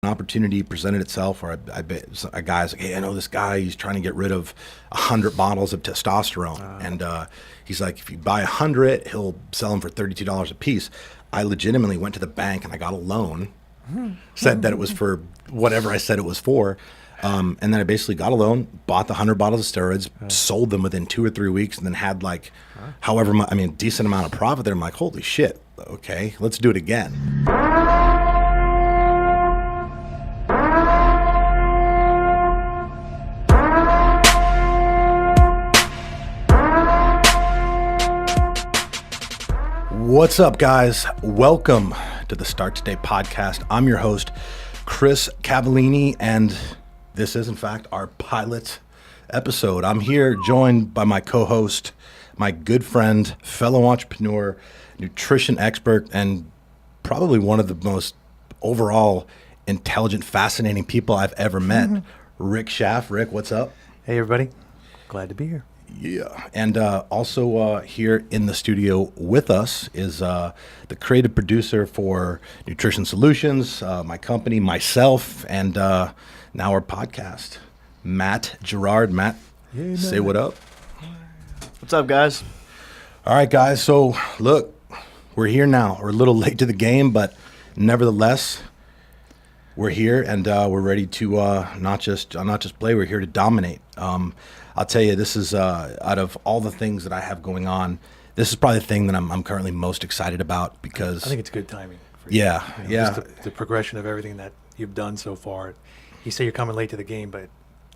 opportunity presented itself where a guy's like, hey, I know this guy, he's trying to get rid of 100 bottles of testosterone. And he's like, if you buy 100, he'll sell them for $32 a piece. I legitimately went to the bank and I got a loan, said that it was for whatever I said it was for. And then I basically got a loan, bought the 100 bottles of steroids, sold them within 2 or 3 weeks, and then had like however much, decent amount of profit there. I'm like, holy shit, okay, let's do it again. What's up, guys? Welcome to the Start Today podcast. I'm your host, Chris Cavallini, and this is, in fact, our pilot episode. I'm here joined by my co-host, my good friend, fellow entrepreneur, nutrition expert, and probably one of the most overall intelligent, fascinating people I've ever met, Rick Schaff. Rick, what's up? Hey, everybody. Glad to be here. Yeah, and also here in the studio with us is the creative producer for Nutrition Solutions, my company, myself, and now our podcast, Matt Gerard. Matt, say what up. What's up, guys? All right, guys, so look, we're here now. We're a little late to the game, but nevertheless, we're here, and we're ready to not just play, we're here to dominate. I'll tell you, this is, out of all the things that I have going on, this is probably the thing that I'm currently most excited about because... I think it's good timing for you. Yeah, yeah. Just the progression of everything that you've done so far. You say you're coming late to the game, but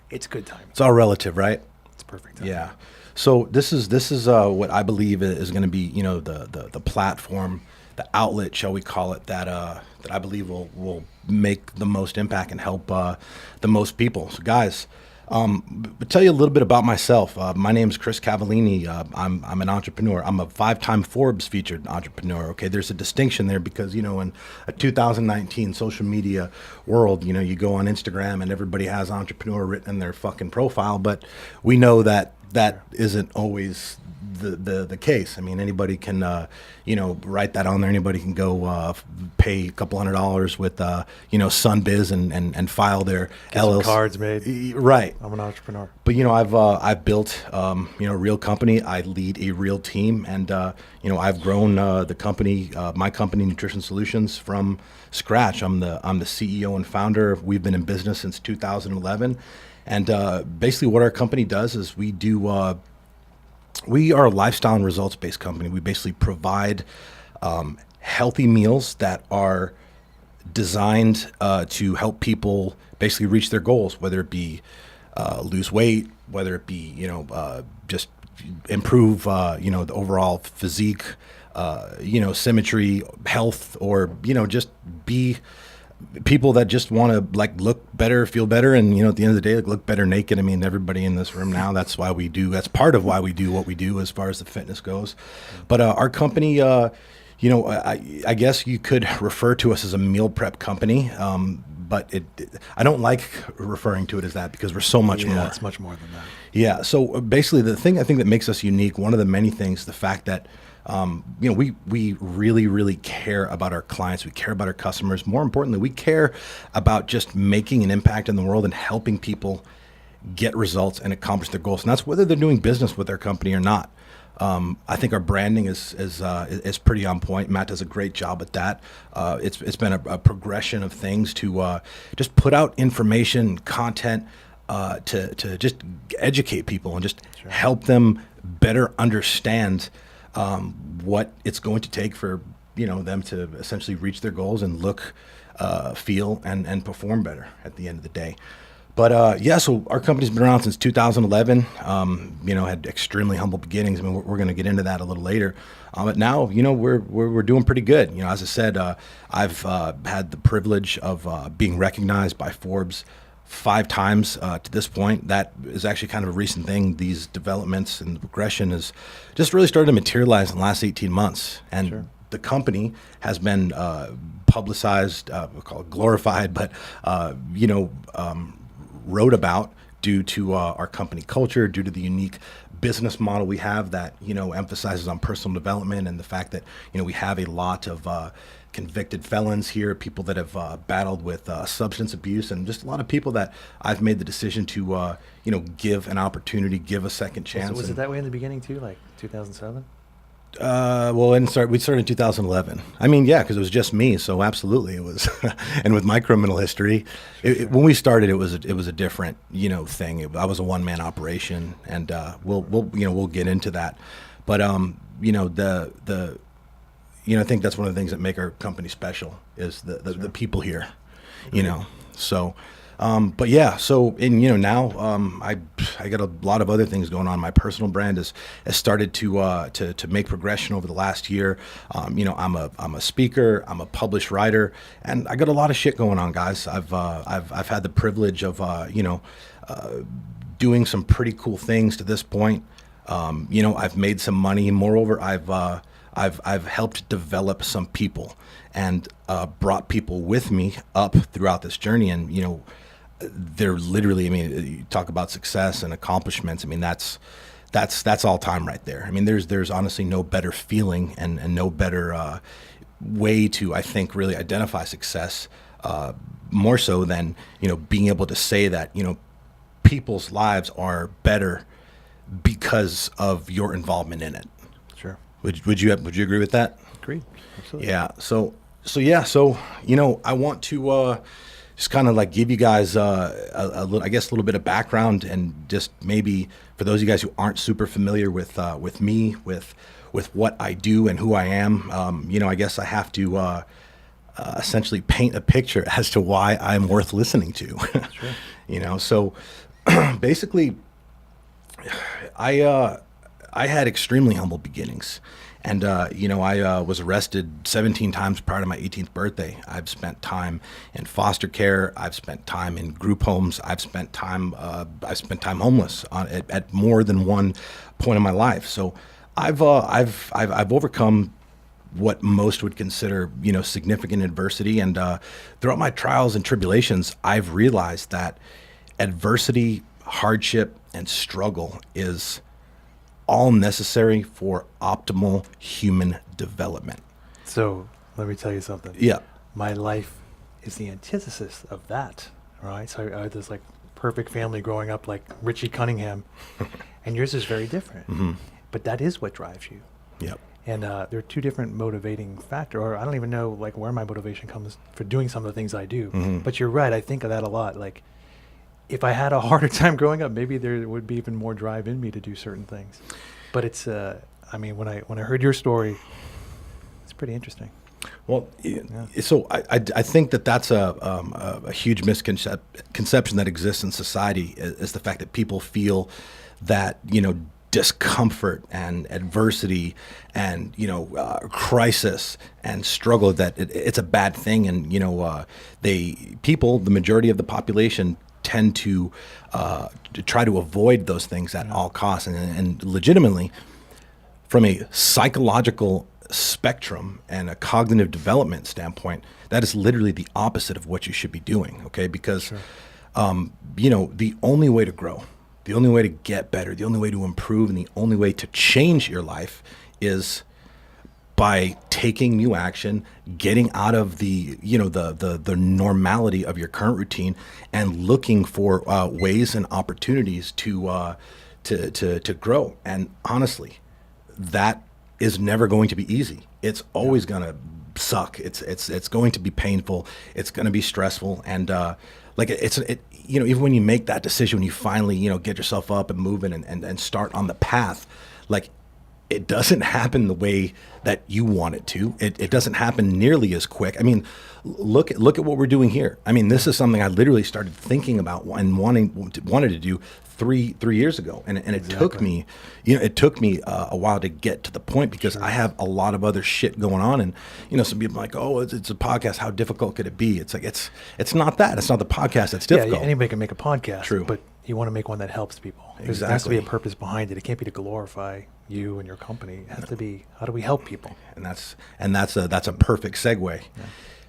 it's good timing. It's all relative, right? It's perfect timing. Yeah. So this is what I believe is going to be, the platform, the outlet, shall we call it, that I believe will make the most impact and help the most people. So, guys... But tell you a little bit about myself. My name is Chris Cavallini. I'm an entrepreneur. I'm a 5-time Forbes featured entrepreneur. Okay, there's a distinction there because in a 2019 social media world, you go on Instagram and everybody has entrepreneur written in their fucking profile, but we know that isn't always the case. Anybody can write that on there. Anybody can go pay a couple $100 with Sunbiz and file their Get LLC some cards made. Right. I'm an entrepreneur. But I've built a real company. I lead a real team, and I've grown the company, my company, Nutrition Solutions, from scratch. I'm the CEO and founder. We've been in business since 2011, and basically what our company does is we are a lifestyle and results-based company. We basically provide healthy meals that are designed to help people basically reach their goals, whether it be lose weight, whether it be just improve the overall physique, symmetry, health, or just be people that just want to look better, feel better, and at the end of the day, look better naked. Everybody in this room now, that's part of why we do what we do as far as the fitness goes. But our company, I guess you could refer to us as a meal prep company, but I don't like referring to it as that because we're so much more. Yeah, it's much more than that. Yeah, so basically the thing I think that makes us unique, one of the many things, the fact that we really, really care about our clients. We care about our customers. More importantly, we care about just making an impact in the world and helping people get results and accomplish their goals. And that's whether they're doing business with our company or not. I think our branding is pretty on point. Matt does a great job at that. It's been a progression of things to just put out information, content, to just educate people and just help them better understand what it's going to take for them to essentially reach their goals and look, feel, and perform better at the end of the day. But so our company's been around since 2011. Had extremely humble beginnings. We're going to get into that a little later. But now, we're doing pretty good. As I said, I've had the privilege of being recognized by Forbes 5 times to this point. That is actually kind of a recent thing. These developments and the progression has just really started to materialize in the last 18 months. And the company has been publicized, we'll call it glorified, but, wrote about due to our company culture, due to the unique business model we have that, emphasizes on personal development and the fact that, we have a lot of convicted felons here, people that have battled with substance abuse, and just a lot of people that I've made the decision to, give an opportunity, give a second chance. Was it that way in the beginning too, like 2007? We started in 2011. I mean, yeah, because it was just me, so absolutely it was. And with my criminal history, when we started, it was a different, thing. I was a one-man operation, and we'll get into that. But I think that's one of the things that make our company special is the people here, So. But yeah, so now I got a lot of other things going on. My personal brand has started to make progression over the last year. I'm a speaker, I'm a published writer, and I got a lot of shit going on, guys. I've had the privilege of doing some pretty cool things to this point. I've made some money. Moreover, I've helped develop some people and brought people with me up throughout this journey, and they're literally, you talk about success and accomplishments. That's all time right there. There's honestly no better feeling and no better way to, I think, really identify success, more so than, being able to say that, people's lives are better because of your involvement in it. Sure. Would you agree with that? Agreed. Absolutely. Yeah. So I want to just kind of like give you guys a little bit of background, and just maybe for those of you guys who aren't super familiar with me, with what I do and who I am, I guess I have to essentially paint a picture as to why I'm worth listening to. Sure. So basically, I had extremely humble beginnings. And, I was arrested 17 times prior to my 18th birthday. I've spent time in foster care. I've spent time in group homes. I've spent time homeless at more than one point in my life. So I've overcome what most would consider, significant adversity. And throughout my trials and tribulations, I've realized that adversity, hardship, and struggle is all necessary for optimal human development. So let me tell you something. Yeah. My life is the antithesis of that, right? So I had this like perfect family growing up like Richie Cunningham, and yours is very different. Mm-hmm. But that is what drives you. Yep. And there are two different motivating factors, or I don't even know like where my motivation comes for doing some of the things I do. Mm-hmm. But you're right. I think of that a lot. Like if I had a harder time growing up, maybe there would be even more drive in me to do certain things. But it's, when I heard your story, it's pretty interesting. Well, so I think that's a huge misconception that exists in society is the fact that people feel that, discomfort and adversity and, crisis and struggle, that it's a bad thing. And, the majority of the population tend to try to avoid those things at all costs. And legitimately, from a psychological spectrum and a cognitive development standpoint, that is literally the opposite of what you should be doing, okay? Because, Sure. The only way to grow, the only way to get better, the only way to improve, and the only way to change your life is by taking new action, getting out of the normality of your current routine, and looking for ways and opportunities to grow. And honestly, that is never going to be easy. It's always going to suck. It's going to be painful. It's going to be stressful. And even when you make that decision, when you finally get yourself up and moving and start on the path, like, it doesn't happen the way that you want it to. It doesn't happen nearly as quick. Look at what we're doing here. This is something I literally started thinking about and wanted to do three years ago, and it took me, a while to get to the point, because I have a lot of other shit going on, and some people are like, oh, it's a podcast. How difficult could it be? It's like it's not that. It's not the podcast that's difficult. Yeah, anybody can make a podcast. True. But you want to make one that helps people. Exactly. There has to be a purpose behind it. It can't be to glorify you and your company. It has to be, how do we help people? And that's a perfect segue. Yeah.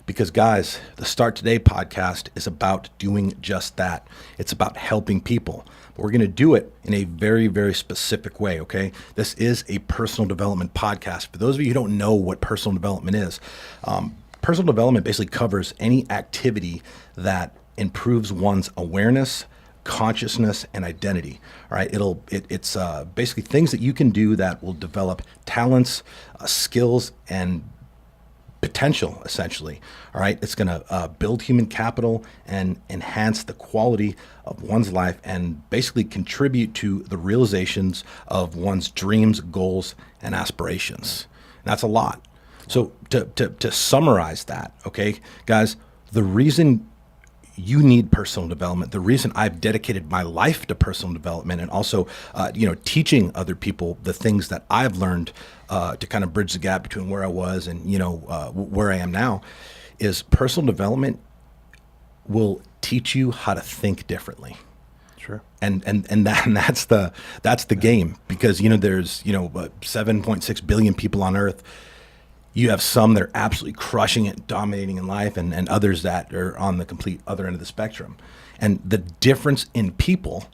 Because, guys, the Start Today podcast is about doing just that. It's about helping people. But we're going to do it in a very, very specific way, okay? This is a personal development podcast. For those of you who don't know what personal development is, personal development basically covers any activity that improves one's awareness, consciousness, and identity. All right, it's basically things that you can do that will develop talents, skills, and potential, essentially. All right, it's going to build human capital and enhance the quality of one's life, and basically contribute to the realizations of one's dreams, goals, and aspirations. And that's a lot. So to summarize that, okay, guys, the reason you need personal development, the reason I've dedicated my life to personal development, and also, teaching other people the things that I've learned to kind of bridge the gap between where I was and, where I am now, is personal development will teach you how to think differently. Sure. And that's the game, because, there's, 7.6 billion people on Earth. You have some that are absolutely crushing it, dominating in life, and others that are on the complete other end of the spectrum. And the difference in people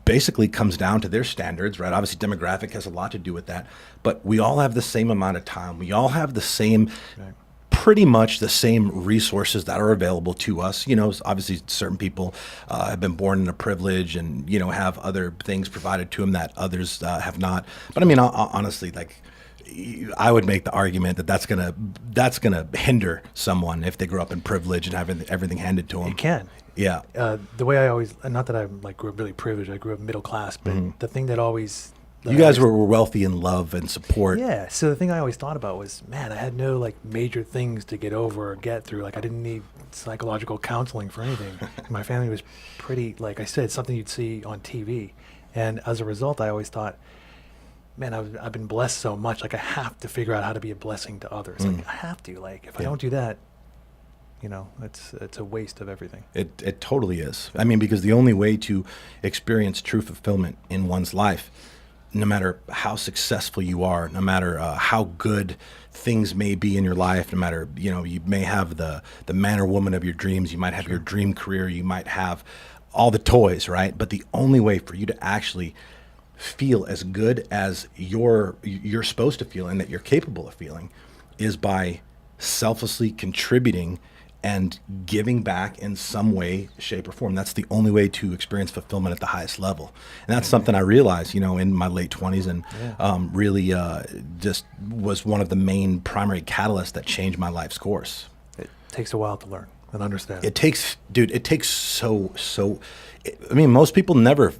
basically comes down to their standards, right? Obviously, demographic has a lot to do with that, but we all have the same amount of time. We all have the same, pretty much the same resources that are available to us. Obviously, certain people have been born in a privilege and, have other things provided to them that others have not. But I mean, honestly, I would make the argument that that's gonna hinder someone if they grow up in privilege and having everything handed to them. It can. Yeah. The way I always, not that I grew up really privileged, I grew up middle class, but the thing that always... You guys were wealthy in love and support. Yeah. So the thing I always thought about was, man, I had no major things to get over or get through. I didn't need psychological counseling for anything. My family was pretty, like I said, something you'd see on TV. And as a result, I always thought, man, I've been blessed so much. I have to figure out how to be a blessing to others. I have to. If I don't do that, it's a waste of everything. It totally is. I mean, because the only way to experience true fulfillment in one's life, no matter how successful you are, no matter how good things may be in your life, no matter, you may have the man or woman of your dreams, you might have your dream career, you might have all the toys, right? But the only way for you to actually feel as good as you're supposed to feel and that you're capable of feeling is by selflessly contributing and giving back in some way, shape, or form. That's the only way to experience fulfillment at the highest level. And that's something I realized, in my late 20s, and really just was one of the main primary catalysts that changed my life's course. It takes a while to learn and understand. It takes so, I mean, most people never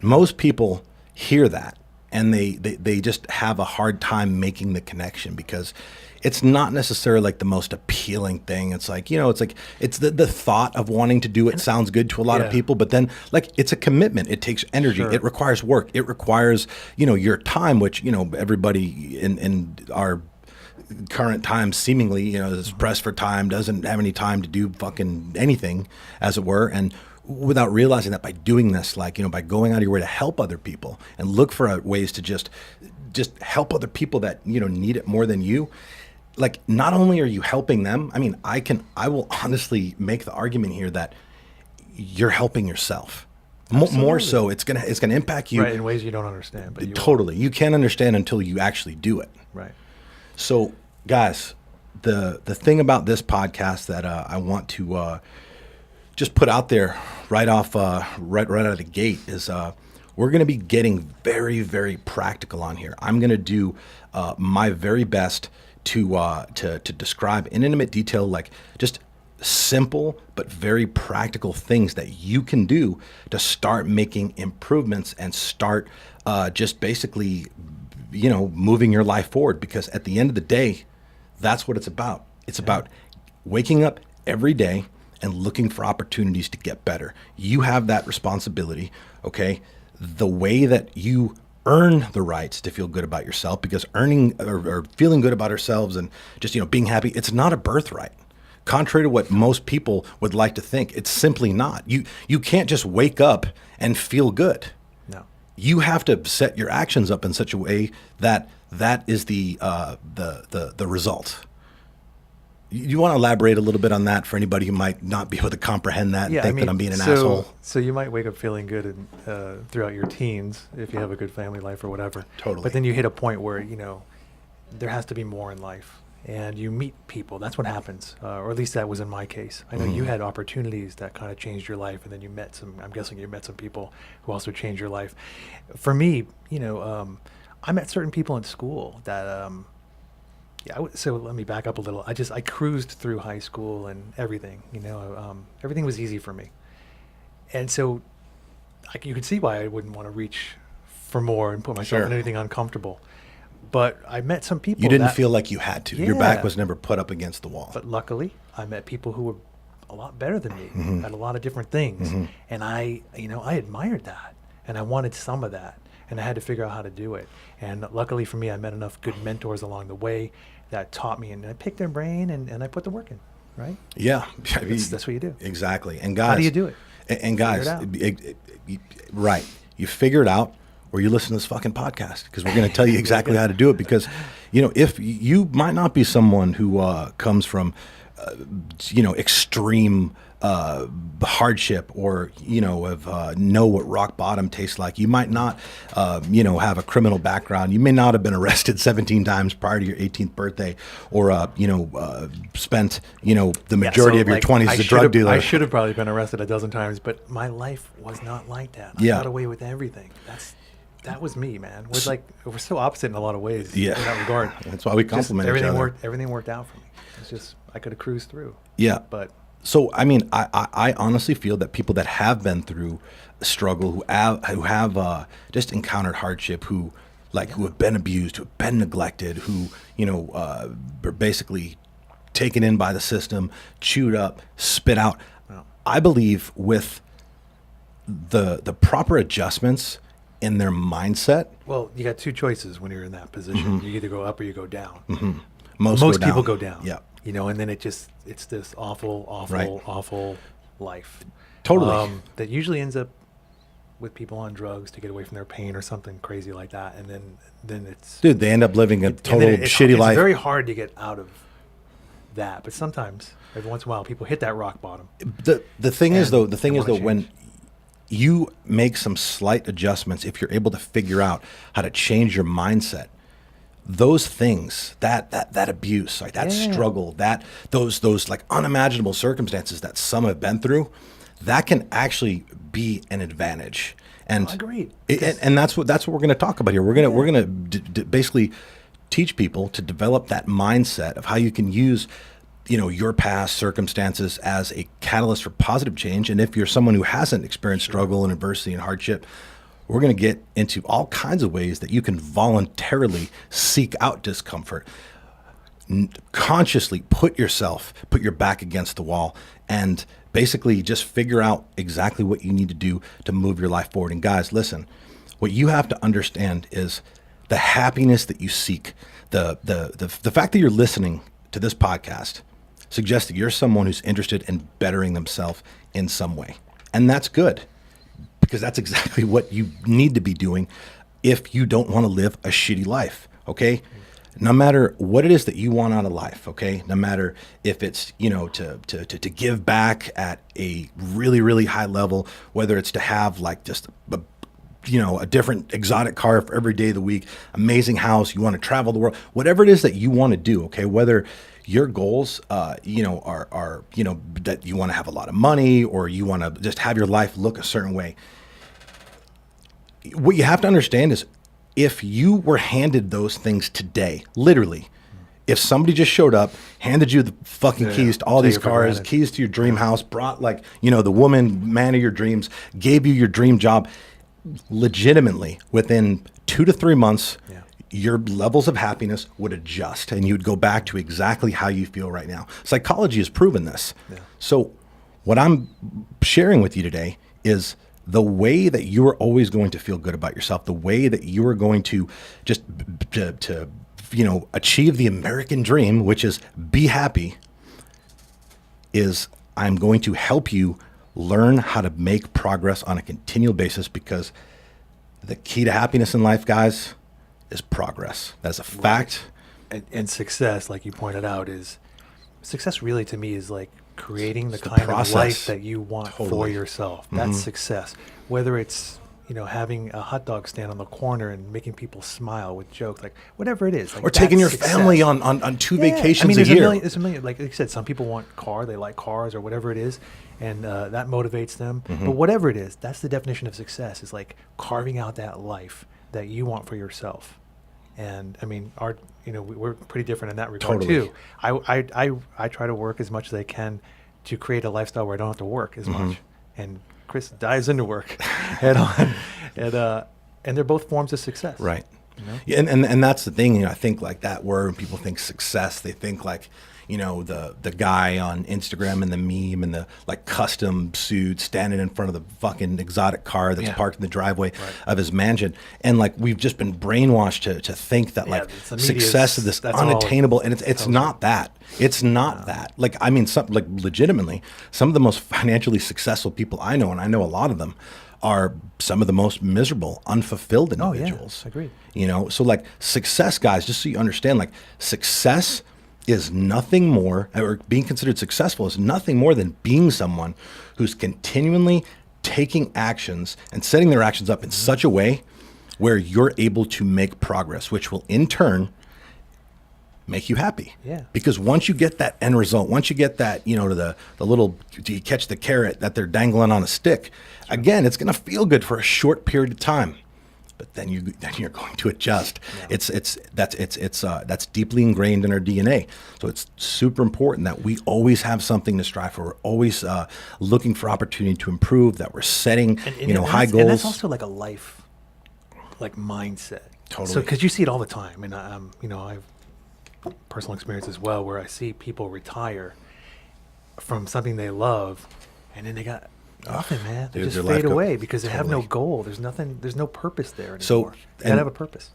most people hear that and they just have a hard time making the connection, because it's not necessarily the most appealing thing. It's it's the thought of wanting to do it sounds good to a lot of people, but then it's a commitment. It takes energy. Sure. It requires work. It requires, your time, which, everybody in our current time seemingly, is pressed for time, doesn't have any time to do fucking anything, as it were. And without realizing that by doing this, by going out of your way to help other people and look for ways to just help other people that, need it more than you. Not only are you helping them, I mean, I will honestly make the argument here that you're helping yourself. More so, it's gonna impact you, right, in ways you don't understand. But you can't understand until you actually do it. Right. So, guys, the thing about this podcast that I want to just put out there right off, right out of the gate is we're going to be getting very, very practical on here. I'm going to do my very best to describe in intimate detail, just simple but very practical things that you can do to start making improvements and start just basically, moving your life forward. Because at the end of the day, that's what it's about. It's about waking up every day and looking for opportunities to get better. You have that responsibility, okay? The way that you earn the rights to feel good about yourself, because earning or feeling good about ourselves and just, being happy, it's not a birthright. Contrary to what most people would like to think, it's simply not. You can't just wake up and feel good. No. You have to set your actions up in such a way that is the result. You want to elaborate a little bit on that for anybody who might not be able to comprehend that and think that I'm being an asshole? So you might wake up feeling good throughout your teens if you have a good family life or whatever. Totally. But then you hit a point where, there has to be more in life. And you meet people. That's what happens. Or at least that was in my case. I know you had opportunities that kind of changed your life. And then I'm guessing you met some people who also changed your life. For me, I met certain people in school that, so let me back up a little. I cruised through high school and everything, everything was easy for me. And so you could see why I wouldn't want to reach for more and put myself in anything uncomfortable. But I met some people. You didn't feel like you had to. Your back was never put up against the wall. But luckily, I met people who were a lot better than me at a lot of different things. And I admired that. And I wanted some of that. And I had to figure out how to do it. And luckily for me, I met enough good mentors along the way that taught me. And I picked their brain and I put the work in, right? Yeah. That's what you do. Exactly. And guys. How do you do it? And guys, right. You figure it out. Or you listen to this fucking podcast because we're going to tell you exactly how to do it. Because, if you might not be someone who comes from, extreme hardship or, know what rock bottom tastes like. You might not, have a criminal background. You may not have been arrested 17 times prior to your 18th birthday or, spent, the majority of your 20s as a drug dealer. I should have probably been arrested a dozen times, but my life was not like that. I got away with everything. That was me, man. We're so opposite in a lot of ways in that regard. That's why we complement each other. Everything worked out for me. It's just I could have cruised through. Yeah. But so I honestly feel that people that have been through struggle, who have just encountered hardship, who have been abused, who have been neglected, who are basically taken in by the system, chewed up, spit out. Wow. I believe with the proper adjustments in their mindset. Well, you got two choices when you're in that position. You either go up or you go down. Most people go down. Yeah. And then it's this awful life. Totally. That usually ends up with people on drugs to get away from their pain or something crazy like that. And then it's... Dude, they end up living a total shitty life. It's very hard to get out of that. But sometimes, every once in a while, people hit that rock bottom. The thing is, when you make some slight adjustments, if you're able to figure out how to change your mindset, those things, that abuse, that struggle, those like unimaginable circumstances that some have been through, that can actually be an advantage. And agreed. And that's what we're going to talk about here. We're going to basically teach people to develop that mindset of how you can use your past circumstances as a catalyst for positive change. And if you're someone who hasn't experienced struggle and adversity and hardship, we're going to get into all kinds of ways that you can voluntarily seek out discomfort, consciously put your back against the wall, and basically just figure out exactly what you need to do to move your life forward. And guys, listen, what you have to understand is the happiness that you seek, the fact that you're listening to this podcast suggests that you're someone who's interested in bettering themselves in some way. And that's good, because that's exactly what you need to be doing if you don't want to live a shitty life, okay? No matter what it is that you want out of life, okay? No matter if it's, to give back at a really, really high level, whether it's to have like just a different exotic car for every day of the week, amazing house, you want to travel the world, whatever it is that you want to do, okay? Whether your goals, are that you want to have a lot of money or you want to just have your life look a certain way. What you have to understand is if you were handed those things today, literally, if somebody just showed up, handed you the fucking keys to all these cars, keys to your dream house, brought the woman, man of your dreams, gave you your dream job, legitimately within 2 to 3 months, your levels of happiness would adjust and you'd go back to exactly how you feel right now. Psychology has proven this. Yeah. So what I'm sharing with you today is the way that you are always going to feel good about yourself, the way that you are going to just to achieve the American dream, which is be happy, is I'm going to help you learn how to make progress on a continual basis, because the key to happiness in life, guys, is progress. That's a fact. And success, like you pointed out, is success really to me is like creating the It's the kind of process. life that you want for Totally. yourself. That's success. Whether it's, having a hot dog stand on the corner and making people smile with jokes, like whatever it is. Like Or taking your that's success. family on 2 Yeah. vacations I mean, a year. there's a million, like you said, some people want they like cars or whatever it is, and that motivates them. But whatever it is, that's the definition of success, is like carving out that life that you want for yourself. And I mean, we're pretty different in that regard Totally. too. I try to work as much as I can to create a lifestyle where I don't have to work as much. And Chris dives into work head on, and they're both forms of success. Right. You know? Yeah, and that's the thing. I think like that word, when people think success, they think like, the guy on Instagram and the meme and the like custom suit standing in front of the fucking exotic car that's Yeah. parked in the driveway of his mansion. And like we've just been brainwashed to think that like it's the media's- success is this that's all unattainable, and it's not that. It's not that. Like, I mean, legitimately, some of the most financially successful people I know, and I know a lot of them, are some of the most miserable, unfulfilled individuals. Agreed. So like success, guys, just so you understand, like success is nothing more, or being considered successful is nothing more than being someone who's continually taking actions and setting their actions up in such a way where you're able to make progress, which will in turn make you happy. Yeah. Because once you get that end result, once you get that, to the little, you catch the carrot that they're dangling on a stick, again, it's going to feel good for a short period of time. But then you're going to adjust. Yeah. That's deeply ingrained in our DNA. So it's super important that we always have something to strive for. We're always looking for opportunity to improve. That we're setting high goals. And that's also like a life, like mindset. Totally. So because you see it all the time, and I've personal experience as well, where I see people retire from something they love, and then they got nothing, man. They Dude, just their life fade away because they have no totally. goal. There's nothing. There's no purpose there anymore. So, You gotta and- have a purpose.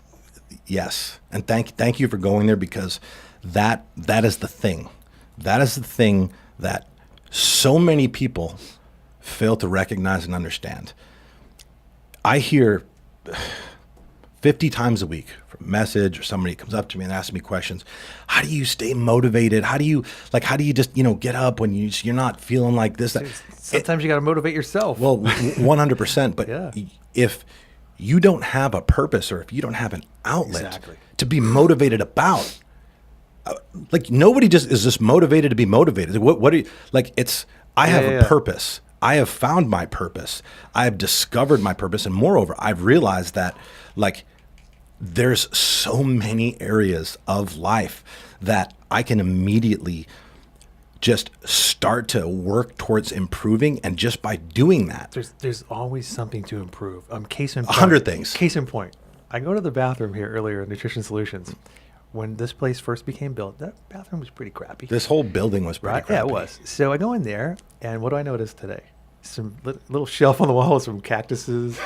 Yes, and thank you for going there, because that is the thing. That is the thing that so many people fail to recognize and understand. I hear 50 times a week from a message, or somebody comes up to me and asks me questions. How do you stay motivated? How do you just get up when you're not feeling like this? That? Sometimes you got to motivate yourself. Well, 100%. But Yeah. if you don't have a purpose, or if you don't have an outlet Exactly. to be motivated about, like nobody just is just motivated to be motivated. What do you, like? It's I have a purpose. I have found my purpose. I have discovered my purpose, and moreover, I've realized that like there's so many areas of life that I can immediately just start to work towards improving, and just by doing that, There's always something to improve. Case in point. 100 things. Case in point. I go to the bathroom here earlier at Nutrition Solutions. When this place first became built, that bathroom was pretty crappy. this whole building was pretty Right? crappy. Yeah, it was. So I go in there, and what do I notice today? Some little shelf on the wall with some cactuses.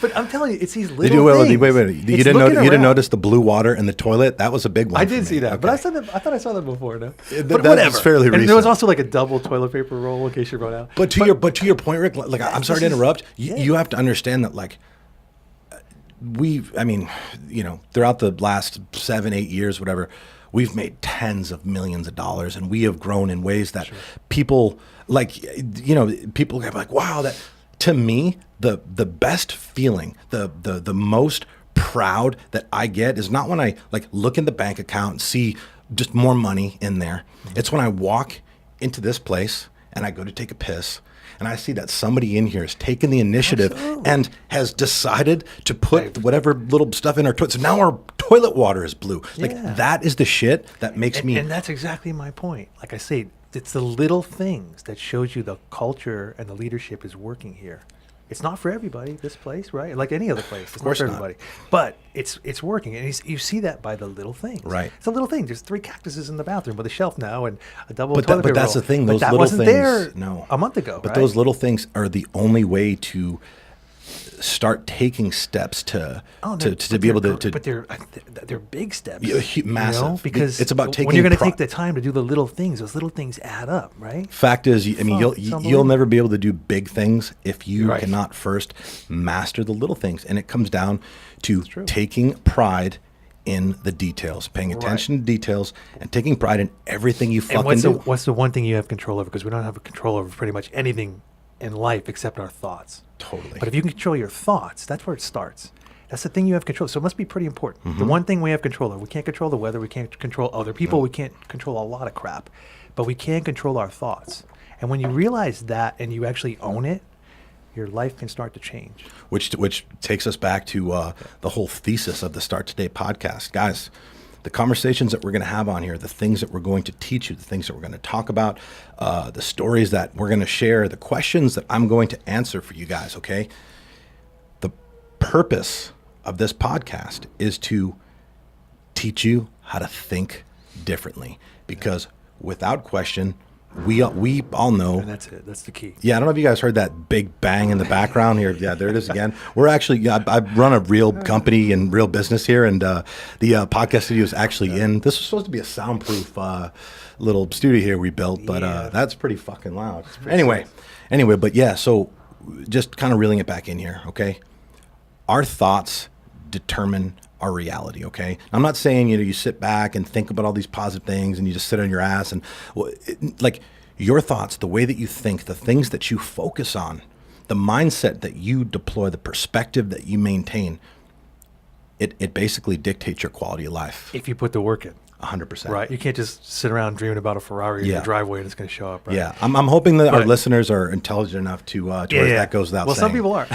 But I'm telling you, it's these little things. Wait. You It's didn't looking notice around. the blue water in the toilet? That was a big one. I for did me. see that, Okay. but I thought I saw that before. No, That- but that whatever. was fairly And there was recent. also like a double toilet paper roll in case you run out. But to your point, Rick, like I'm sorry to this is- interrupt. yeah. You have to understand that like throughout the last 7-8 years, whatever, we've made tens of millions of dollars, and we have grown in ways that people people are like, wow, that to me, the best feeling, the most proud that I get is not when I like look in the bank account and see just more money in there. It's when I walk into this place and I go to take a piss, and I see that somebody in here has taken the initiative Absolutely. and has decided to put whatever little stuff in our toilet. So now our toilet water is blue. Like Yeah. that is the shit that makes me. And that's exactly my point. Like I say, it's the little things that shows you the culture and the leadership is working here. It's not for everybody, this place, right? Like any other place. It's course not for not. everybody. But it's working. And you see that by the little things. Right. It's a little thing. There's 3 cactuses in the bathroom with a shelf now and a double But toilet paper that's roll. the thing. But Those that little wasn't things. there No. a month ago, But right? those little things are the only way to start taking steps to be able to. But they're big steps. Yeah, massive. Because It's about when taking you're going to pro- take the time to do the little things, those little things add up, right? Fact is, It's you'll unbelievable. never be able to do big things if you Right. cannot first master the little things, and it comes down to true. taking pride in the details, paying attention to details, and taking pride in everything you fucking And do. what's the one thing you have control over? Because we don't have control over pretty much anything in life except our thoughts. Totally. But if you can control your thoughts, that's where it starts. That's the thing you have control. So it must be pretty important. Mm-hmm. The one thing we have control over. We can't control the weather. We can't control other people. We can't control a lot of crap. But we can control our thoughts. And when you realize that and you actually own it, your life can start to change. Which takes us back to the whole thesis of the Start Today podcast. Guys, the conversations that we're going to have on here, the things that we're going to teach you, the things that we're going to talk about, the stories that we're going to share, the questions that I'm going to answer for you guys, okay? The purpose of this podcast is to teach you how to think differently, because without question, we all know. And that's it. That's the key. Yeah, I don't know if you guys heard that big bang in the background here. Yeah, there it is again. We're actually, I run a real company and real business here, and the podcast studio is actually in. This was supposed to be a soundproof little studio here we built, but that's pretty fucking loud. Anyway, but yeah, so just kind of reeling it back in here, okay? Our thoughts determine our reality, okay? I'm not saying, you sit back and think about all these positive things and you just sit on your ass and, like, your thoughts, the way that you think, the things that you focus on, the mindset that you deploy, the perspective that you maintain, it basically dictates your quality of life. If you put the work in. 100%. Right. You can't just sit around dreaming about a Ferrari in your driveway and it's going to show up, right? Yeah. I'm hoping that our listeners are intelligent enough to where that goes without saying. Well, some people are.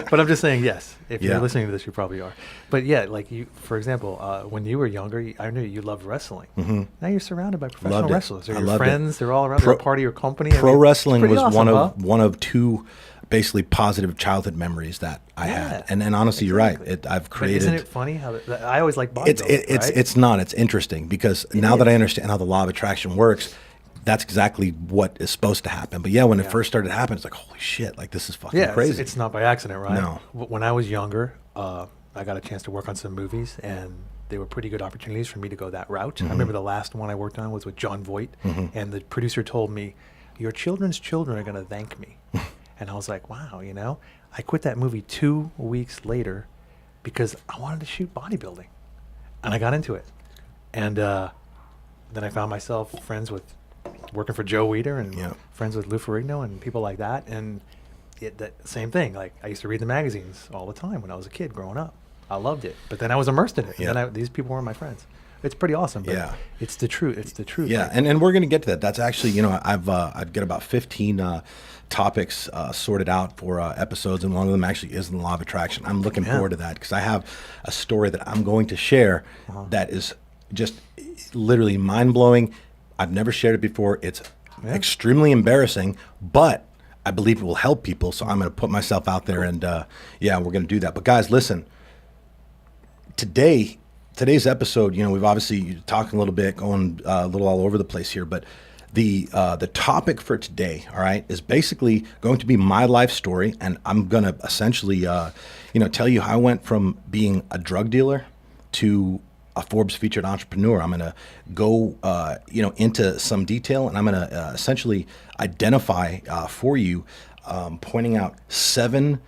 But I'm just saying, yes. If you're listening to this, you probably are. But yeah, like you, for example, when you were younger, I knew you loved wrestling. Mm-hmm. Now you're surrounded by professional wrestlers. They're your friends. They're all around. They're part of your company. Pro wrestling was awesome, one of two basically positive childhood memories that I had. And honestly, you're right. I've created. But isn't it funny how I always like bodybuilding? It's not. It's interesting because now that I understand how the law of attraction works, that's exactly what is supposed to happen. But yeah, when it first started happening, it's like, holy shit, like this is fucking crazy. It's not by accident, right? No. When I was younger, I got a chance to work on some movies, and they were pretty good opportunities for me to go that route. Mm-hmm. I remember the last one I worked on was with John Voight, and the producer told me, your children's children are going to thank me. And I was like, wow, I quit that movie 2 weeks later because I wanted to shoot bodybuilding. And I got into it. And then I found myself working for Joe Weider and friends with Lou Ferrigno and people like that. And that same thing. Like, I used to read the magazines all the time when I was a kid growing up. I loved it. But then I was immersed in it. And then these people were my friends. It's pretty awesome. But it's the truth. It's the truth. Yeah, and we're going to get to that. That's actually, I've got about 15 topics sorted out for episodes, and one of them actually is in the law of attraction. I'm looking forward to that because I have a story that I'm going to share that is just literally mind-blowing. I've never shared it before. It's extremely embarrassing, but I believe it will help people, so I'm going to put myself out there, and we're going to do that. But guys, listen, today's episode, we've obviously talking a little bit, going a little all over the place here, but the topic for today, all right, is basically going to be my life story, and I'm going to essentially, tell you how I went from being a drug dealer to a Forbes featured entrepreneur. I'm going to go, into some detail, and I'm going to essentially identify for you, pointing out 7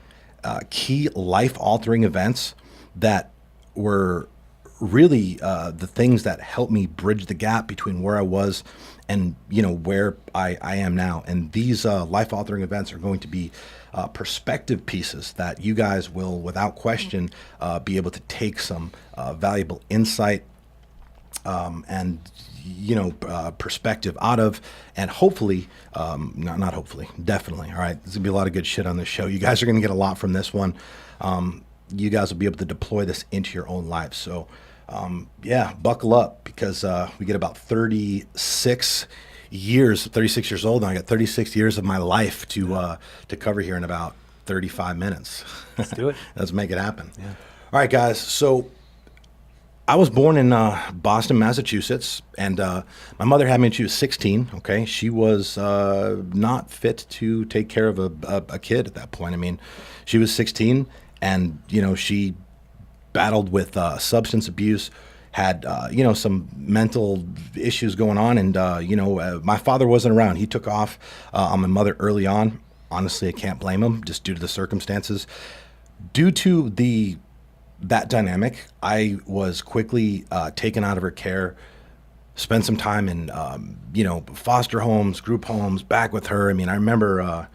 key life-altering events that were really the things that helped me bridge the gap between where I was and where I am now. And these life-altering events are going to be perspective pieces that you guys will, without question, be able to take some valuable insight and perspective out of, and hopefully, not hopefully, definitely. All right, there's gonna be a lot of good shit on this show. You guys are gonna get a lot from this one. You guys will be able to deploy this into your own lives. So, buckle up because we get about 36 years old, and I got 36 years of my life to cover here in about 35 minutes. Let's do it. Let's make it happen. Yeah. All right, guys. So I was born in Boston, Massachusetts, and my mother had me when she was 16. Okay, she was not fit to take care of a kid at that point. I mean, she was 16, and she battled with substance abuse, had some mental issues going on, and my father wasn't around. He took off on my mother early on. Honestly, I can't blame him, just due to the circumstances. Due to the that dynamic, I was quickly taken out of her care, spent some time in, foster homes, group homes, back with her. I mean, I remember,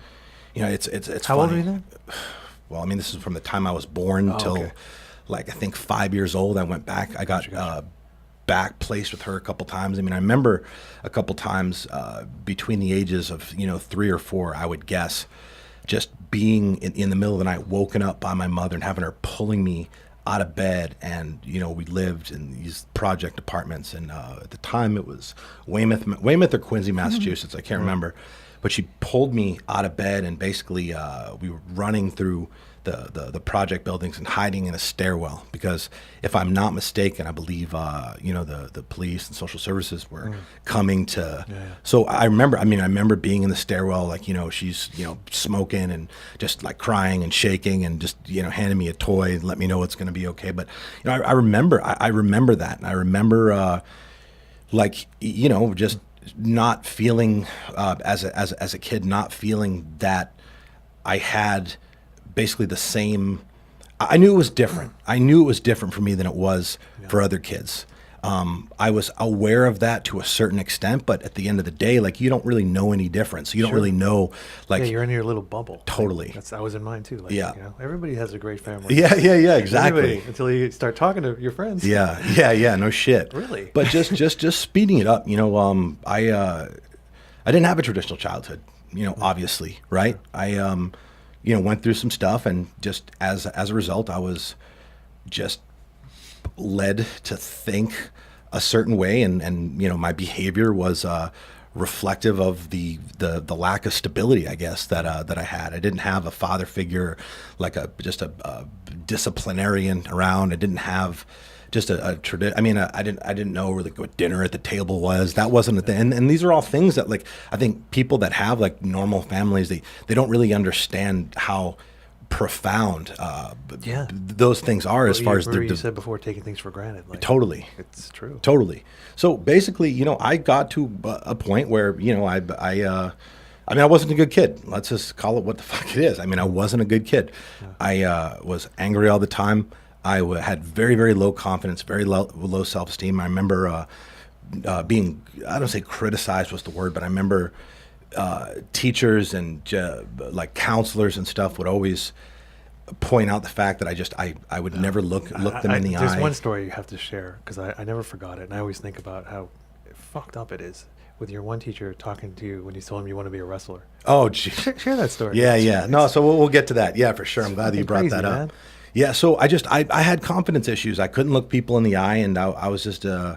it's How old funny. are you then? Well, I mean, this is from the time I was born till, okay. like, I think 5 years old. I went back. I got back placed with her a couple times. I mean, I remember a couple times between the ages of, 3 or 4, I would guess, just being in the middle of the night, woken up by my mother and having her pulling me out of bed. And, we lived in these project apartments. And at the time it was Weymouth or Quincy, Massachusetts. I can't remember. But she pulled me out of bed, and basically we were running through the project buildings and hiding in a stairwell, because if I'm not mistaken, I believe the police and social services were coming to. So I remember being in the stairwell, like, she's smoking and just like crying and shaking and just handing me a toy and let me know it's going to be okay. But I remember that, and I remember just not feeling as a kid, not feeling that I had basically the same. I knew it was different. I knew it was different for me than it was for other kids. I was aware of that to a certain extent, but at the end of the day, like, you don't really know any difference. You don't really know, like, Yeah, you're in your little bubble. Totally. Like, I was in mine too. Like, Yeah. everybody has a great family. Yeah, exactly. Everybody, until you start talking to your friends. Yeah, no shit. Really? But just speeding it up, I didn't have a traditional childhood, obviously, right? I went through some stuff, and just as a result, I was just led to think a certain way, and my behavior was reflective of the lack of stability, I guess, that I had. I didn't have a father figure, like a disciplinarian around. I didn't have just a tradition. I mean, I didn't know really what dinner at the table was. That wasn't a thing. And these are all things that, like, I think people that have like normal families, they don't really understand how profound those things are, as far as you said before, taking things for granted. Like, totally. It's true. Totally. So basically, I got to a point where, I wasn't a good kid. Let's just call it what the fuck it is. I mean, I wasn't a good kid. I was angry all the time. I had very, very low confidence, very low self-esteem. I remember being, I don't say criticized was the word, but I remember teachers and like counselors and stuff would always point out the fact that I would never look them in the eye. There's one story you have to share, because I never forgot it, and I always think about how fucked up it is with your one teacher talking to you when you told him you want to be a wrestler. Oh, gee. Share that story. Yeah. No, so we'll get to that. Yeah, for sure. I'm glad that you brought crazy, that up. man. Yeah, so I had confidence issues. I couldn't look people in the eye, and I was just I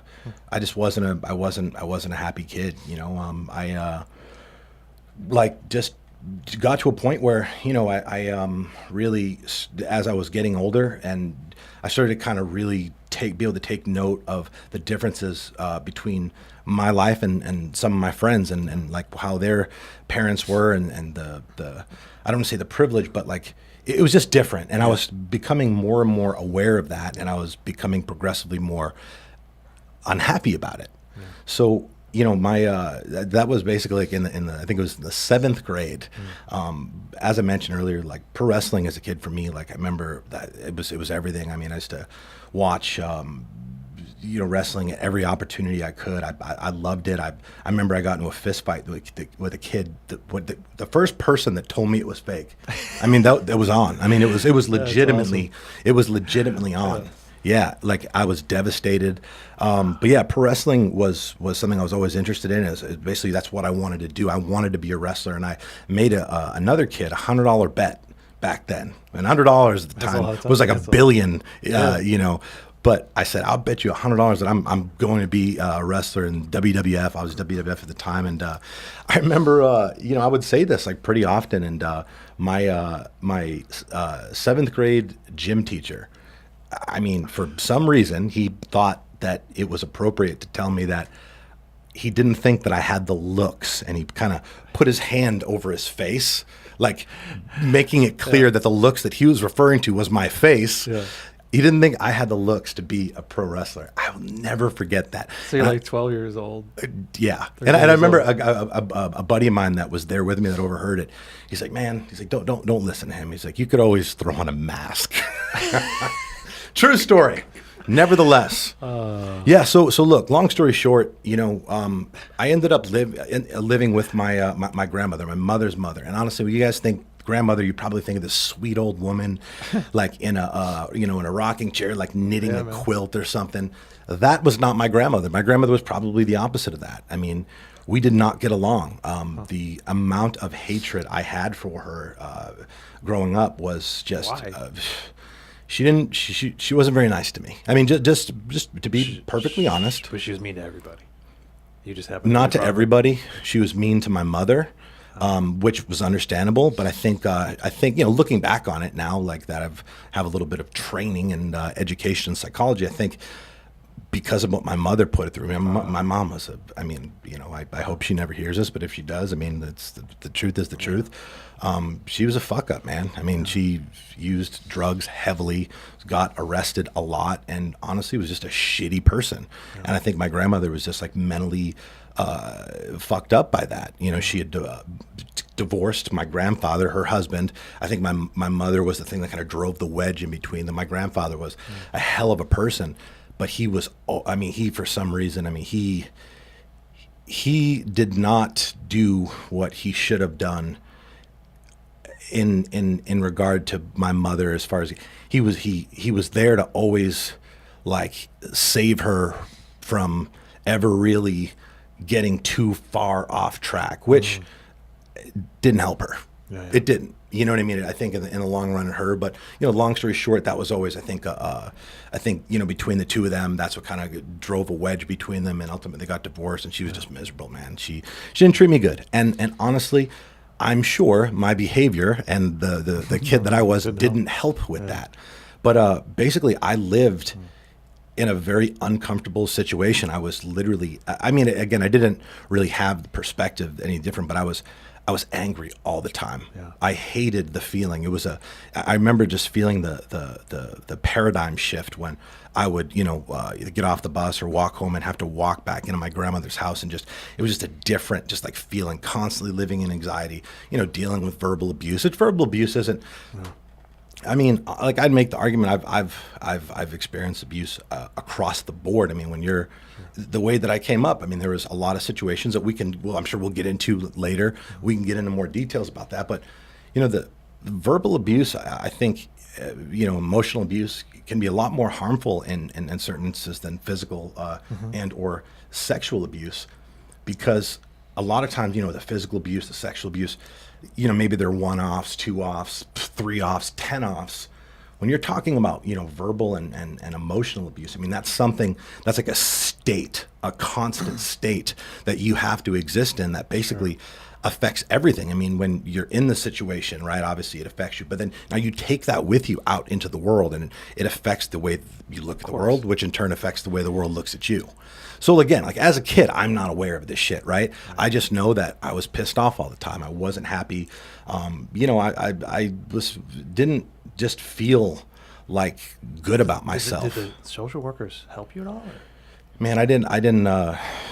just wasn't a happy kid. I just got to a point where I really, as I was getting older, and I started to kind of really be able to take note of the differences between my life and some of my friends, and like how their parents were, and the I don't want to say the privilege, but like it was just different, and I was becoming more and more aware of that, and I was becoming progressively more unhappy about it. So my that was basically like in the I think it was the 7th grade. As I mentioned earlier, like pro wrestling as a kid for me, like I remember that it was everything. I mean, I used to watch wrestling at every opportunity I could. I loved it. I remember I got into a fist fight with a kid. The first person that told me it was fake. I mean, that was on. I mean, it was legitimately on. Yeah, like I was devastated. But yeah, pro wrestling was something I was always interested in. Basically, that's what I wanted to do. I wanted to be a wrestler, and I made another kid $100 bet back then. And $100 at the time was like a billion, But I said, I'll bet you $100 that I'm going to be a wrestler in WWF. I was WWF at the time, and I remember, I would say this like pretty often. And my 7th grade gym teacher, I mean, for some reason, he thought that it was appropriate to tell me that he didn't think that I had the looks, and he kind of put his hand over his face, like making it clear that the looks that he was referring to was my face. Yeah. He didn't think I had the looks to be a pro wrestler. I will never forget that. So you're like 12 years old. Yeah. And I remember a buddy of mine that was there with me that overheard it. He's like, man, don't listen to him. He's like, you could always throw on a mask. True story. Nevertheless, yeah. So look. Long story short, I ended up living with my grandmother, my mother's mother. And honestly, when you guys think grandmother, you probably think of this sweet old woman, like in a rocking chair, like knitting a quilt or something. That was not my grandmother. My grandmother was probably the opposite of that. I mean, we did not get along. The amount of hatred I had for her growing up was just. Why? She wasn't very nice to me. I mean, just to be perfectly honest. But she was mean to everybody. You just happened Not be to wrong. everybody. She was mean to my mother, which was understandable. But I think looking back on it now, like that, have a little bit of training and education in psychology. I think because of what my mother put through me, my mom was I hope she never hears this, but if she does, I mean, the truth is the truth. She was a fuck up, man. I mean, she used drugs heavily, got arrested a lot, and honestly was just a shitty person. Yeah. And I think my grandmother was just like mentally fucked up by that. She had divorced my grandfather, her husband. I think my mother was the thing that kind of drove the wedge in between them. My grandfather was a hell of a person, but he was, for some reason, he did not do what he should have done in regard to my mother, as far as he was there to always like save her from ever really getting too far off track, which didn't help her. Yeah. It didn't. You know what I mean? I think in the long run, it hurt. But long story short, that was always, I think between the two of them, that's what kind of drove a wedge between them, and ultimately they got divorced. And she was just miserable, man. She didn't treat me good. And honestly, I'm sure my behavior and the kid that I was didn't help with that. But basically, I lived in a very uncomfortable situation. I was literally, again, I didn't really have the perspective any different, but I was angry all the time. Yeah. I hated the feeling. I remember just feeling the paradigm shift when I would, either get off the bus or walk home and have to walk back into my grandmother's house, and it was just a different, just like feeling, constantly living in anxiety, dealing with verbal abuse. Verbal abuse isn't. I mean, like I'd make the argument I've experienced abuse across the board. I mean, when you're the way that I came up, I mean, there was a lot of situations that I'm sure we'll get into later. We can get into more details about that. But, the verbal abuse, I think, emotional abuse can be a lot more harmful in certain instances than physical and or sexual abuse, because a lot of times, the physical abuse, the sexual abuse, maybe they're 1-offs, 2-offs, 3-offs, 10-offs. When you're talking about, verbal and emotional abuse, I mean, that's something that's like a state, a constant state that you have to exist in, that basically affects everything. I mean, when you're in the situation, right, obviously it affects you, but then now you take that with you out into the world, and it affects the way you look at the world, which in turn affects the way the world looks at you. So again, like as a kid, I'm not aware of this shit, right? I just know that I was pissed off all the time. I wasn't happy. I didn't just feel like good about myself. Did the social workers help you at all? Or? Man, I didn't.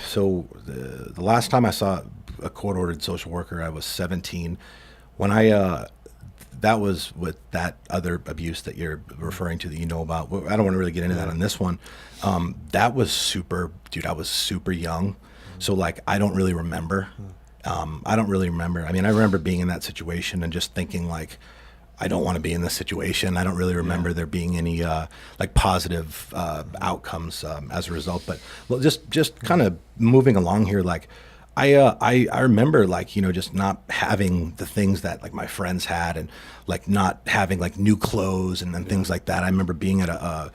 So the last time I saw a court-ordered social worker, I was 17. When that was with that other abuse that you're referring to that you know about. I don't want to really get into that on this one. That was super, dude, I was super young. So like, I don't really remember. I mean, I remember being in that situation and just thinking like, I don't want to be in this situation. I don't really remember there being any like positive outcomes as a result. But well, just kind of moving along here, like I remember like, just not having the things that like my friends had, and like not having like new clothes and things like that. I remember being at a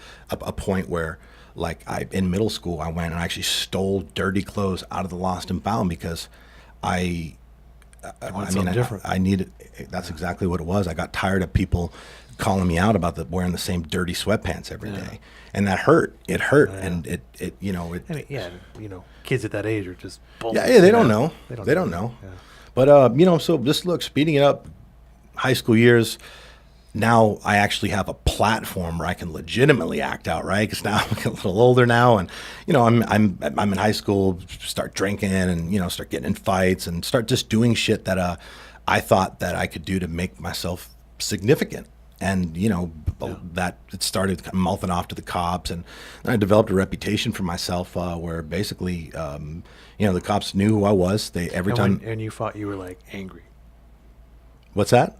point where like in middle school, I went and I actually stole dirty clothes out of the lost and found because I needed. That's exactly what it was. I got tired of people calling me out about wearing the same dirty sweatpants every day, and that hurt. It hurt, and it. Kids at that age are just bullets, they don't know. They don't know. Yeah. But so just look, speeding it up, high school years. Now I actually have a platform where I can legitimately act out, right? Because now I'm a little older now, and I'm in high school, start drinking, and start getting in fights, and start just doing shit that I thought that I could do to make myself significant. And, that it started kind of mouthing off to the cops. And I developed a reputation for myself where basically, the cops knew who I was. And you fought, you were like angry. What's that?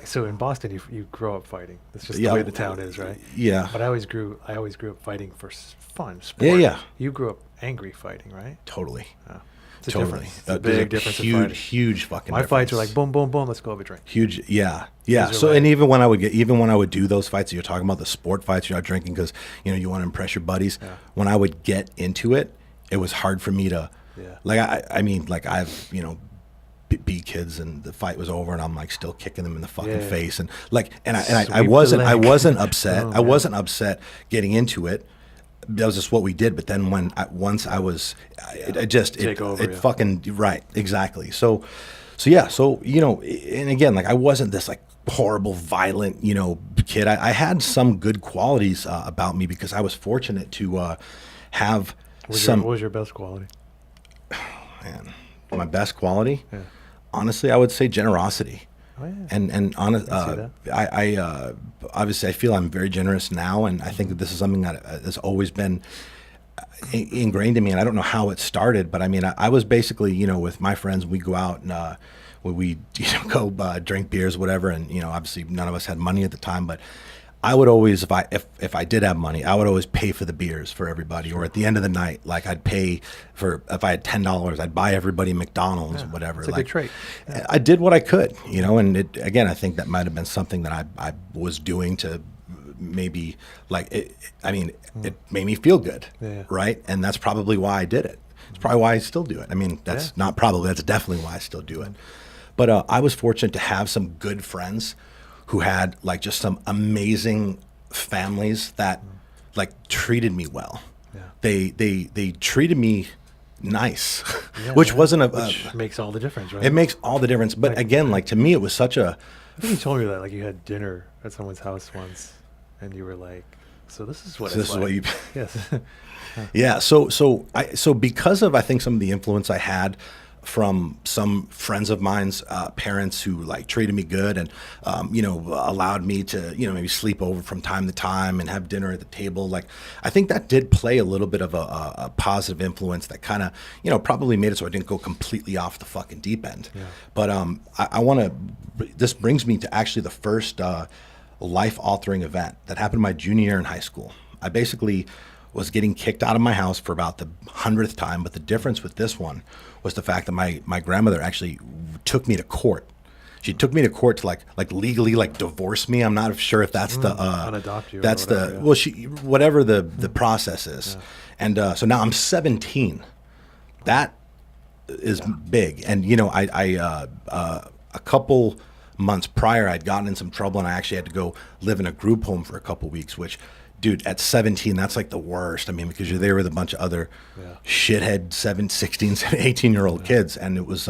So in Boston, you grow up fighting. That's just the Yeah, way the town is, right? Yeah. But I always grew up fighting for fun, sport. Yeah. You grew up angry fighting, right? Totally. Oh. It's a Totally. difference. It's a big difference in fighting. Huge fucking My difference. fights are like boom, boom, boom. Let's go have a drink. Huge, yeah. These are So, like- and even when I would do those fights, you're talking about the sport fights, you're not drinking because you want to impress your buddies. Yeah. When I would get into it, it was hard for me to, I've beat kids, and the fight was over, and I'm like still kicking them in the fucking face, and I wasn't upset. Oh, I wasn't upset getting into it. That was just what we did. But then once I was, Take over, it fucking right, exactly. So and again, like I wasn't this like horrible, violent, kid. I had some good qualities about me because I was fortunate to have What was your best quality? Man, my best quality, Yeah. honestly, I would say generosity. Oh, yeah. And honest, I see that. I obviously I feel I'm very generous now, and I think that this is something that has always been ingrained in me. And I don't know how it started, but I mean, I was basically, with my friends, we go out and we go drink beers, whatever. And obviously none of us had money at the time, but I would always, if I did have money, I would always pay for the beers for everybody. Or at the end of the night, like I'd pay for, if I had $10, I'd buy everybody McDonald's, whatever. It's a good trait. Yeah. I did what I could, and I think that might have been something that I was doing to maybe it made me feel good, Yeah. right? And that's probably why I did it. It's probably why I still do it. I mean, that's not probably, that's definitely why I still do it. But I was fortunate to have some good friends who had like just some amazing families that like treated me well. Yeah. They treated me nice, Yeah, which yeah. wasn't Which makes all the difference, right? it makes all the difference. But again, like to me, it was such a, I think you told me that, like you had dinner at someone's house once, and you were like, "So this is what so it's this is like." what you, Yes. yeah. So because of, I think, some of the influence I had from some friends of mine's parents who like treated me good and allowed me to maybe sleep over from time to time and have dinner at the table, like I think that did play a little bit of a positive influence that kind of probably made it so I didn't go completely off the fucking deep end. Yeah. But I want to, this brings me to actually the first life altering event that happened my junior year in high school. I basically was getting kicked out of my house for about the 100th time, but the difference with this one was the fact that my grandmother actually took me to court. She took me to court to like legally like divorce me. I'm not sure if that's the unadopt you or that's whatever, the yeah. well she whatever the process is. Yeah. And so now I'm 17. That is big. And I a couple months prior I'd gotten in some trouble and I actually had to go live in a group home for a couple weeks, which, dude, at 17, that's like the worst. I mean, because you're there with a bunch of other shithead 16, 18-year-old kids. And it was,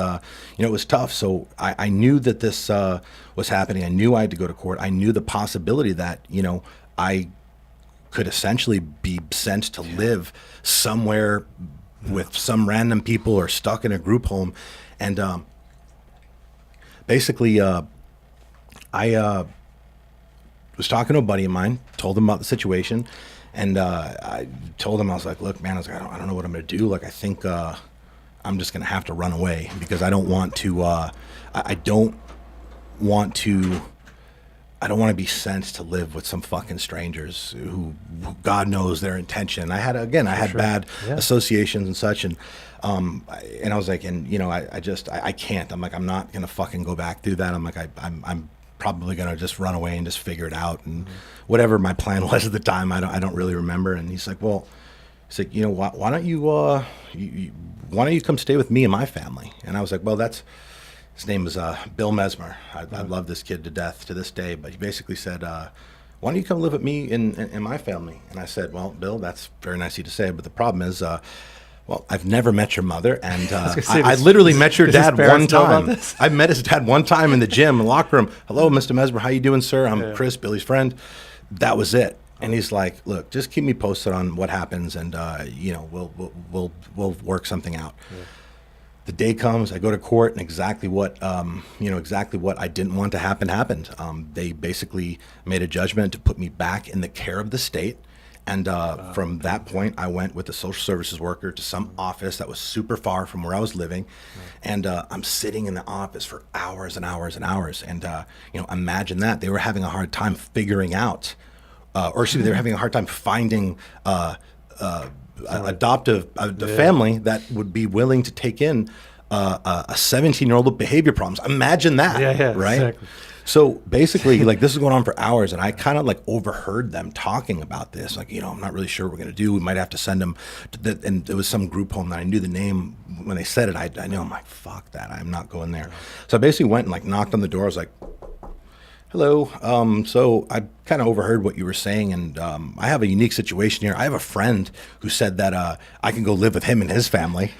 it was tough. So I knew that this was happening. I knew I had to go to court. I knew the possibility that, I could essentially be sent to live somewhere with some random people or stuck in a group home. And basically, I was talking to a buddy of mine, told him about the situation, and I told him, I was like, look, man, I don't know what I'm going to do. Like, I think I'm just going to have to run away because I don't want to, I don't want to be sent to live with some fucking strangers who God knows their intention. I had bad associations and such. And I was like, I can't. I'm like, I'm not going to fucking go back through that. I'm like, I'm probably going to just run away and just figure it out. And whatever my plan was at the time, I don't really remember. And he's like, why don't you, why don't you come stay with me and my family? And I was like, well, his name was Bill Mesmer. I love this kid to death to this day. But he basically said, why don't you come live with me in my family? And I said, well, Bill, that's very nice of you to say. But the problem is, well, I've never met your mother, and I literally met your dad one time. I met his dad one time in the gym, in the locker room. Hello, Mr. Mesmer, how you doing, sir? I'm Chris, Billy's friend. That was it. And he's like, look, just keep me posted on what happens, and we'll work something out. Yeah. The day comes, I go to court, and exactly what I didn't want to happen happened. They basically made a judgment to put me back in the care of the state. And from that point, I went with a social services worker to some office that was super far from where I was living. And I'm sitting in the office for hours and hours and hours. And, imagine that. They were having a hard time figuring out, they were having a hard time finding family that would be willing to take in a 17-year-old with behavior problems. Imagine that, right? Exactly. So basically, like, this is going on for hours, and I kind of like overheard them talking about this. Like, I'm not really sure what we're going to do. We might have to send them to and it was some group home that I knew the name. When they said it, I knew. I'm like, fuck that. I'm not going there. So I basically went and like knocked on the door. I was like, hello. So I kind of overheard what you were saying, and I have a unique situation here. I have a friend who said that I can go live with him and his family.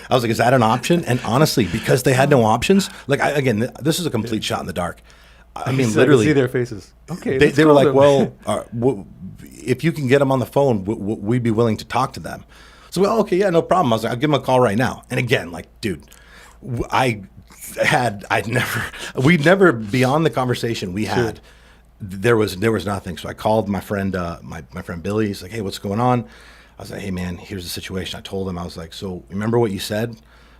I was like, is that an option? And honestly, because they had no options, like, this is a complete shot in the dark. I mean, literally. See their faces. Okay. They were like, well, if you can get them on the phone, we'd be willing to talk to them. So, well, okay, yeah, no problem. I was like, I'll give them a call right now. And again, like, dude, we'd never, beyond the conversation we had, there was nothing. So I called my friend, my friend Billy. He's like, hey, what's going on? I was like, hey man, here's the situation. I told him, I was like, so remember what you said?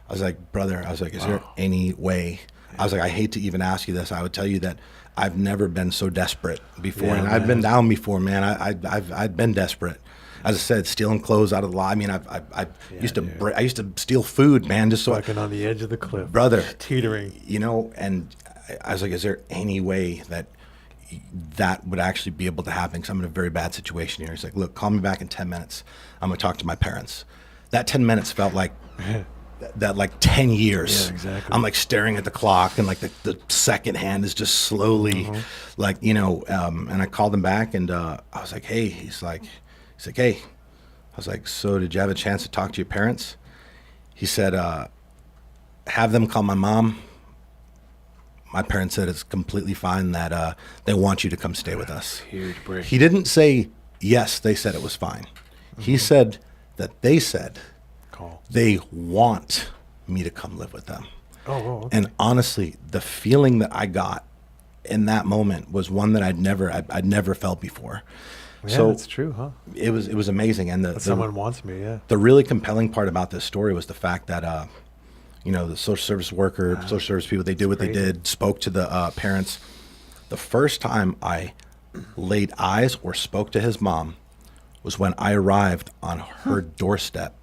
I was like, brother, is there any way? I was like, I hate to even ask you this. I would tell you that I've never been so desperate before. And I've been down before, man. I've been desperate. As I said, stealing clothes out of the lot. I mean, I used to steal food, man, just so fucking on the edge of the cliff, brother, teetering. And I was like, is there any way that would actually be able to happen? Because I'm in a very bad situation here. He's like, look, call me back in 10 minutes. I'm going to talk to my parents. That 10 minutes felt like that like 10 years. Yeah, exactly. I'm like staring at the clock, and like the second hand is just slowly and I called him back, and I was like, hey, he's like, hey. I was like, so did you have a chance to talk to your parents? He said, have them call my mom. My parents said it's completely fine, that they want you to come stay with us. Huge break. He didn't say yes, they said it was fine. He said that they said they want me to come live with them. Okay. And honestly, the feeling that I got in that moment was one that I'd never felt before. Yeah, so that's true, huh? It was amazing. And someone wants me, yeah. The really compelling part about this story was the fact that the social service worker, social service people, they did what they did, spoke to the parents. The first time I laid eyes or spoke to his mom was when I arrived on her doorstep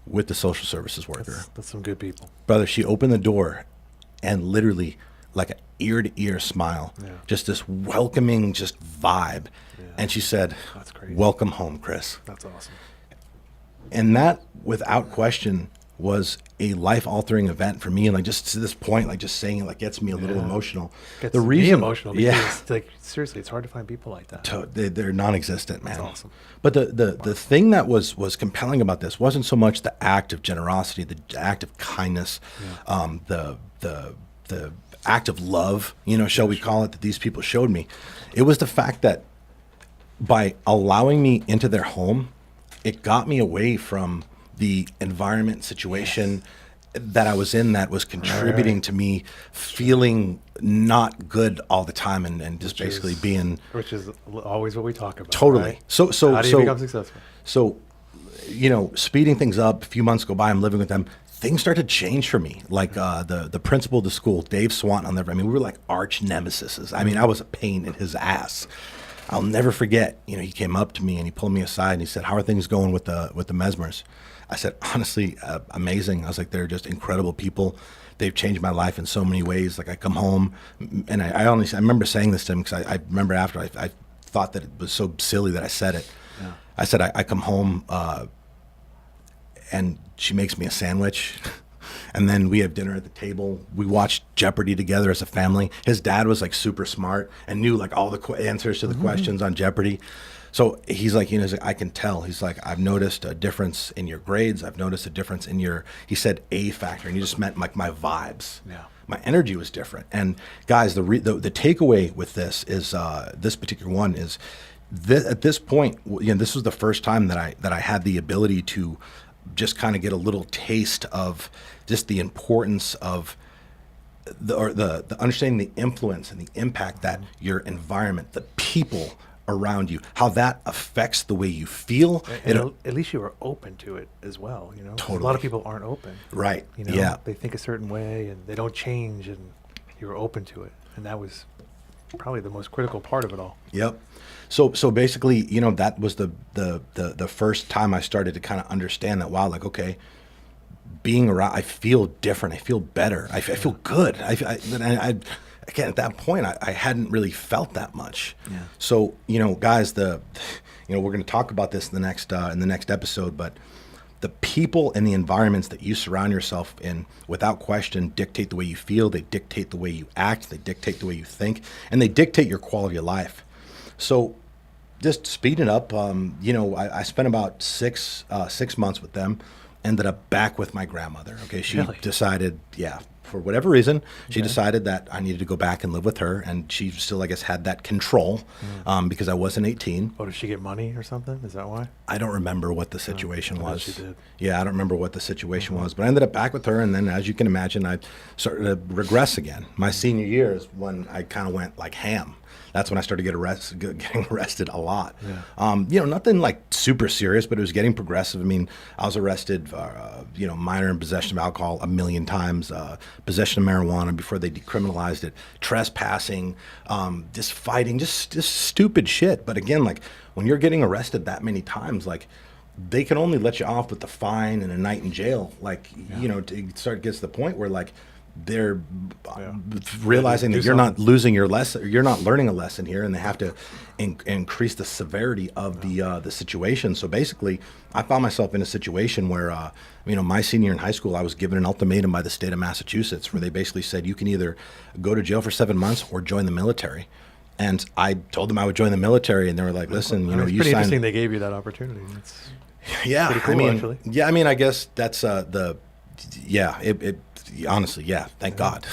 with the social services worker. That's some good people. Brother, she opened the door and literally like an ear-to-ear smile, just this welcoming just vibe. Yeah. And she said, that's crazy. Welcome home, Chris. That's awesome. And that, without question, was a life-altering event for me. And like, just to this point, like, just saying it like gets me a little emotional. Gets me emotional because it's like, seriously, it's hard to find people like that. They're non-existent, man. That's awesome. But the thing that was compelling about this wasn't so much the act of generosity, the act of kindness, the act of love, shall we call it, that these people showed me. It was the fact that by allowing me into their home, it got me away from the environment situation that I was in that was contributing to me feeling not good all the time and just basically being... Which is always what we talk about. Totally. Right? So how do you become successful? So, speeding things up, a few months go by, I'm living with them. Things start to change for me. Like the principal of the school, Dave Swanton, we were like arch nemesis. I mean, I was a pain in his ass. I'll never forget, he came up to me and he pulled me aside and he said, how are things going with the Mesmers? I said, honestly, amazing. I was like, they're just incredible people. They've changed my life in so many ways. Like, I come home, and I remember saying this to him because I remember after I thought that it was so silly that I said it. Yeah. I said, I come home, and she makes me a sandwich. And then we have dinner at the table. We watched Jeopardy together as a family. His dad was like super smart and knew like all the answers to the questions on Jeopardy. So he's like, I can tell. He's like, I've noticed a difference in your grades. I've noticed a difference in he said A factor, and he just meant like my vibes. Yeah. My energy was different. And guys, the takeaway with this is this particular one is at this point, this was the first time that I had the ability to just kind of get a little taste of just the importance of the understanding the influence and the impact that your environment, the people around you, how that affects the way you feel. And at least you were open to it as well, 'Cause Totally. a lot of people aren't open. Right. Yeah. They think a certain way and they don't change, and you were open to it. And that was probably the most critical part of it all. Yep. So basically, that was the first time I started to kind of understand that, wow, like, okay, being around, I feel different. I feel better. I feel good. Again, at that point, I hadn't really felt that much. Yeah. So, guys, we're going to talk about this in the next episode, but the people and the environments that you surround yourself in, without question, dictate the way you feel. They dictate the way you act. They dictate the way you think, and they dictate your quality of life. So, just speeding up, I spent about 6 months with them. Ended up back with my grandmother. Okay, she Really? decided, for whatever reason, she decided that I needed to go back and live with her, and she still, I guess, had that control because I wasn't 18. Oh, did she get money or something? Is that why? I don't remember what the situation I bet was. she did. Yeah, I don't remember what the situation was, but I ended up back with her, and then, as you can imagine, I started to regress again. My senior year is when I kind of went like ham. That's when I started getting arrested a lot. Yeah. Nothing like super serious, but it was getting progressive. I mean, I was arrested for, minor in possession of alcohol 1 million times, possession of marijuana before they decriminalized it, trespassing, just fighting, just stupid shit. But again, like when you're getting arrested that many times, like they can only let you off with the fine and a night in jail. Like, it gets to the point where like, they're realizing that you're not losing your lesson, you're not learning a lesson here, and they have to increase the severity of the situation. So basically, I found myself in a situation where, my senior in high school, I was given an ultimatum by the state of Massachusetts, where they basically said you can either go to jail for 7 months or join the military. And I told them I would join the military, and they were like, "Listen, It's you pretty signed." interesting they gave you that opportunity. It's Yeah, pretty cool, actually. I guess that's honestly, thank God.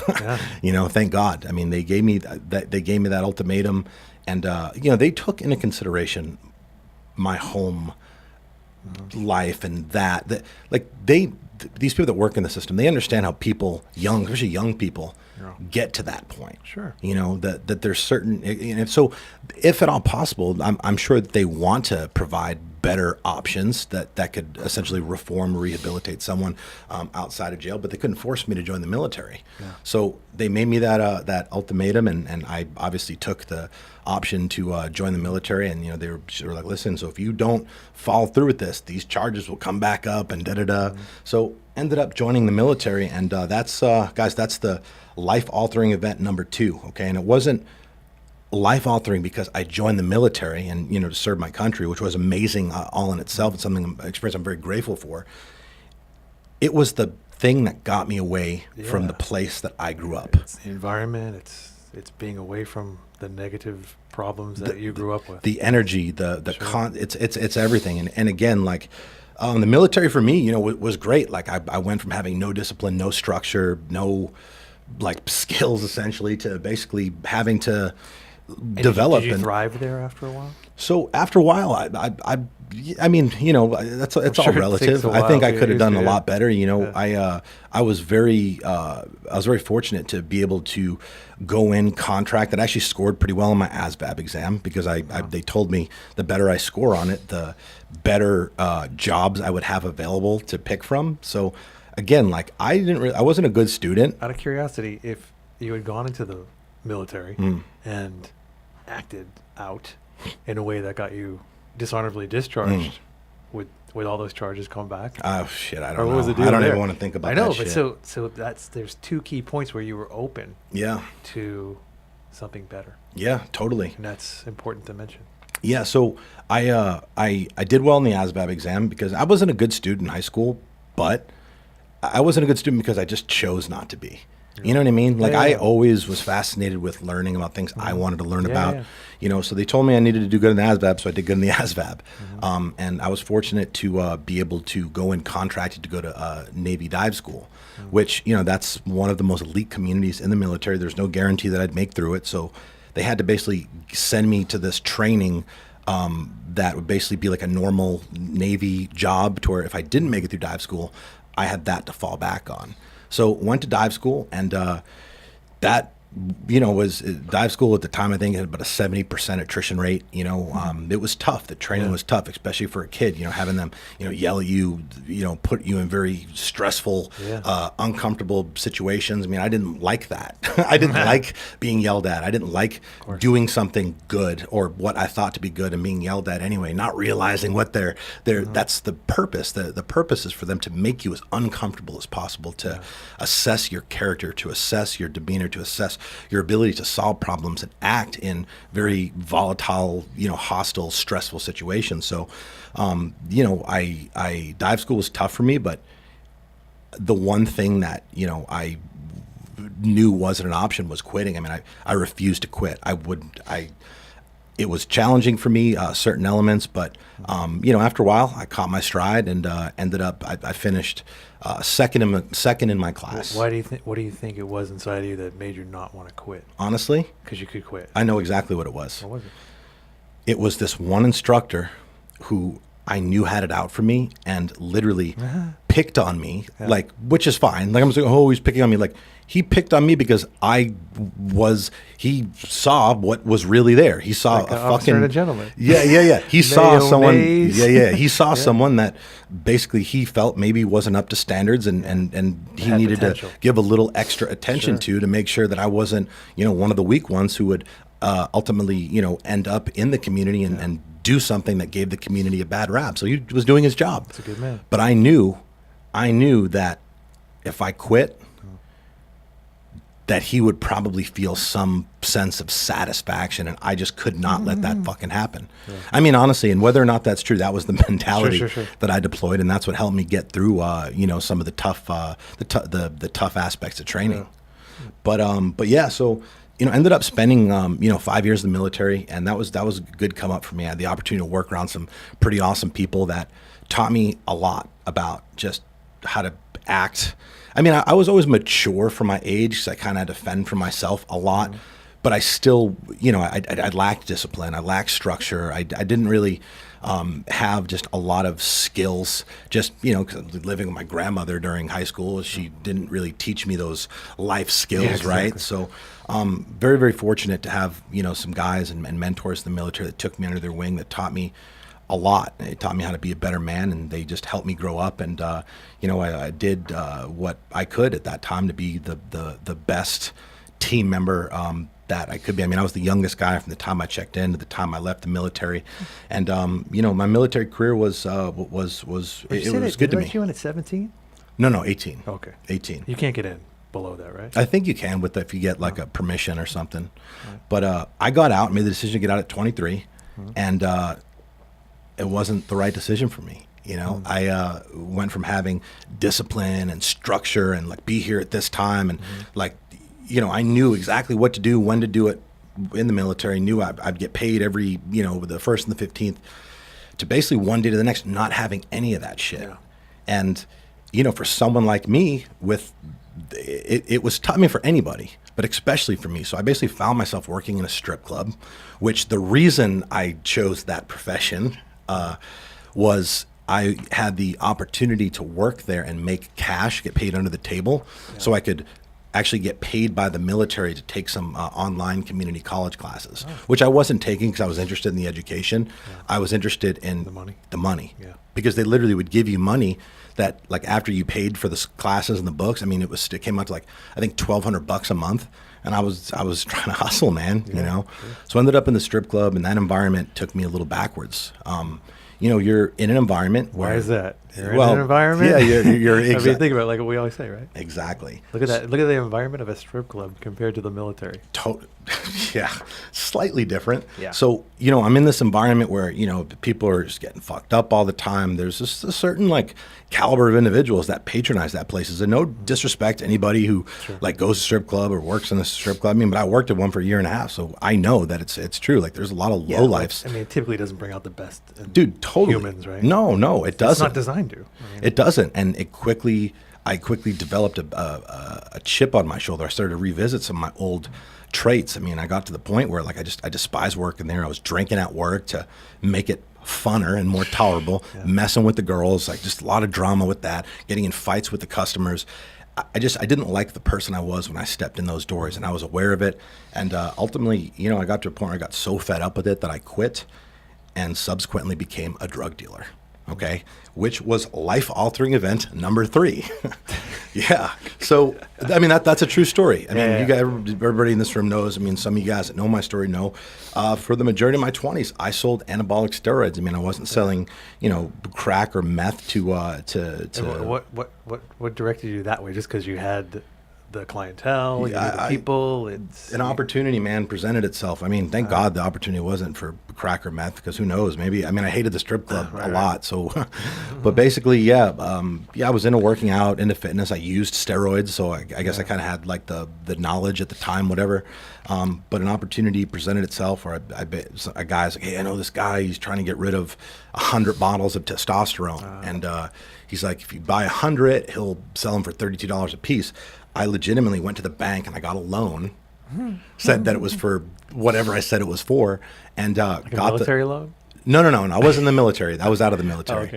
Yeah. Thank God. I mean, they gave me that ultimatum, and they took into consideration my home life and these people that work in the system, they understand how people, especially young people, get to that point. Sure. That there's certain, and so if at all possible, I'm sure that they want to provide better options that could essentially reform, rehabilitate someone outside of jail, but they couldn't force me to join the military. Yeah. So they made me that ultimatum, and I obviously took the option to join the military, and they were like, "Listen, so if you don't follow through with this, these charges will come back up," and So ended up joining the military, and that's the life-altering event number 2. Okay, and it wasn't life-altering because I joined the military and to serve my country, which was amazing all in itself. It's something experience I'm very grateful for. It was the thing that got me away from the place that I grew up. It's the environment. It's being away from the negative problems that you grew up with. The energy, Sure. it's everything. And again, like the military for me, was great. Like I went from having no discipline, no structure, no like skills essentially, to basically having to develop. Did you thrive there after a while? So after a while, I mean, it's all sure it relative. takes a I think while I to could have get done a used to lot it. better. Yeah. I was very fortunate to be able to go in contracted. I actually scored pretty well on my ASVAB exam because they told me the better I score on it, the better jobs I would have available to pick from. So again, like I wasn't a good student. Out of curiosity, if you had gone into the military and acted out in a way that got you dishonorably discharged, would all those charges come back? Oh shit, I Or don't what know. was the deal I don't there? even want to think about I know, that but shit. so there's 2 key points where you were open Yeah, to something better, totally. and that's important to mention. Yeah, so I did well in the ASVAB exam because I wasn't a good student in high school, but I wasn't a good student because I just chose not to be. You know what I mean? Like I Yeah. always was fascinated with learning about things I wanted to learn Yeah, about. yeah. So they told me I needed to do good in the ASVAB, so I did good in the ASVAB. And I was fortunate to be able to go in contracted to go to Navy dive school, which, that's one of the most elite communities in the military. There's no guarantee that I'd make through it. So they had to basically send me to this training that would basically be like a normal Navy job to where if I didn't make it through dive school, I had that to fall back on. So went to dive school, and that was dive school at the time. I think it had about a 70% attrition rate. It was tough. The training was tough, especially for a kid. Having them, yell at you, put you in very stressful, uncomfortable situations. I mean, I didn't like that. I didn't like being yelled at. I didn't like doing something good or what I thought to be good and being yelled at anyway. Not realizing what they're. That's the purpose. The purpose is for them to make you as uncomfortable as possible, to assess your character, to assess your demeanor, to assess your ability to solve problems and act in very volatile, hostile, stressful situations. So, I dive school was tough for me, but the one thing that, I knew wasn't an option was quitting. I mean, I refused to quit. It was challenging for me, certain elements, but, after a while I caught my stride and, ended up, I finished, second in my class. What do you think it was inside of you that made you not want to quit? Honestly, Because you could quit. I know exactly what it was. What was it? It was this one instructor who I knew had it out for me and literally picked on me, which is fine. Like, I'm just like, oh, he's picking on me. Like, he picked on me because he saw what was really there. He saw Like a an officer fucking and a gentleman. Yeah. He saw someone. Mayonnaise. He saw someone that basically he felt maybe wasn't up to standards, and he Had needed potential. to give a little extra attention Sure. to make sure that I wasn't, one of the weak ones who would ultimately, end up in the community and do something that gave the community a bad rap. So he was doing his job. That's a good man. But I knew that if I quit, that he would probably feel some sense of satisfaction, and I just could not let that fucking happen. Yeah. I mean, honestly, and whether or not that's true, that was the mentality Sure. that I deployed, and that's what helped me get through, some of the tough, the tough aspects of training. Yeah. But yeah, so ended up spending 5 years in the military, and that was a good come up for me. I had the opportunity to work around some pretty awesome people that taught me a lot about just how to act. I mean, I was always mature for my age because I kind of had to fend for myself a lot, but I still, I lacked discipline. I lacked structure. I didn't really have just a lot of skills. Just, because I was living with my grandmother during high school. She didn't really teach me those life skills, exactly. right? So very, very fortunate to have, some guys and mentors in the military that took me under their wing, that taught me a lot. They taught me how to be a better man, and they just helped me grow up. And I did what I could at that time to be the best team member that I could be. I mean, I was the youngest guy from the time I checked in to the time I left the military, and my military career was it was good to me. You in at 17? No, 18. Okay, 18. You can't get in below that, right? I think you can if you get like a permission or something. Right. But I got out, made the decision to get out at 23, and it wasn't the right decision for me. I went from having discipline and structure and like be here at this time and I knew exactly what to do, when to do it in the military. Knew I'd get paid every the 1st and the 15th, to basically one day to the next not having any of that shit. Yeah. And for someone like me, it was tough. I mean, for anybody, but especially for me. So I basically found myself working in a strip club, which the reason I chose that profession was I had the opportunity to work there and make cash, get paid under the table, so I could actually get paid by the military to take some online community college classes, which I wasn't taking because I was interested in the education. Yeah. I was interested in the money. Yeah. Because they literally would give you money that, like, after you paid for the classes and the books, I mean, it came out to like, I think $1,200 a month. And I was trying to hustle, man, Sure. So I ended up in the strip club, and that environment took me a little backwards. You're in an environment where... Why is that? You're in an environment? Yeah, you're I mean, think about it, like what we always say, right? Exactly. Look at that. Look at the environment of a strip club compared to the military. Yeah, slightly different. Yeah. So, I'm in this environment where, people are just getting fucked up all the time. There's just a certain, like, caliber of individuals that patronize that places. And no disrespect to anybody who, like, goes to a strip club or works in a strip club. I mean, but I worked at one for a year and a half, so I know that it's true. Like, there's a lot of lowlifes. I mean, it typically doesn't bring out the best in totally. humans, right? No, it doesn't. It's not designed to. It doesn't. And it quickly I quickly developed a chip on my shoulder. I started to revisit some of my old traits. I mean, I got to the point where like I despised working there. I was drinking at work to make it funner and more tolerable, messing with the girls, like just a lot of drama with that, getting in fights with the customers. I didn't like the person I was when I stepped in those doors, and I was aware of it. And ultimately, I got to a point where I got so fed up with it that I quit and subsequently became a drug dealer. Okay, which was life-altering event number 3. Yeah. So, I mean, that's a true story. I mean, you guys, everybody in this room knows. I mean, some of you guys that know my story know. For the majority of my 20s, I sold anabolic steroids. I mean, I wasn't selling, crack or meth to. And what directed you that way? Just because you had the clientele, you knew the people. An opportunity, man, presented itself. I mean, thank God the opportunity wasn't for crack or meth, because who knows? Maybe, I mean, I hated the strip club a lot. So, but basically, I was into working out, into fitness. I used steroids, so I guess I kind of had like the knowledge at the time, whatever. But an opportunity presented itself where a guy's like, hey, I know this guy. He's trying to get rid of 100 bottles of testosterone, and he's like, if you buy 100, he'll sell them for $32 a piece. I legitimately went to the bank and I got a loan, said that it was for whatever I said it was for, and like a military loan? No. I wasn't in the military. I was out of the military.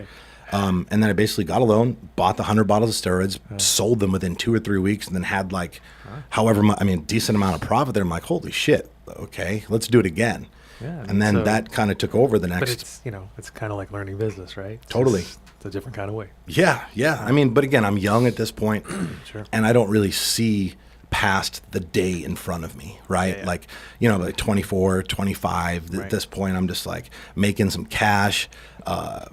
Oh, okay. And then I basically got a loan, bought the 100 bottles of steroids, sold them within 2 or 3 weeks, and then had like however much, I mean, decent amount of profit there. I'm like, holy shit, okay, let's do it again. Yeah, and then that kind of took over the next. But it's, it's kind of like learning business, right? Totally. It's a different kind of way. Yeah. I mean, but again, I'm young at this point, Sure. and I don't really see past the day in front of me, right? Yeah. Like, like 24, 25, at this point, I'm just like making some cash. I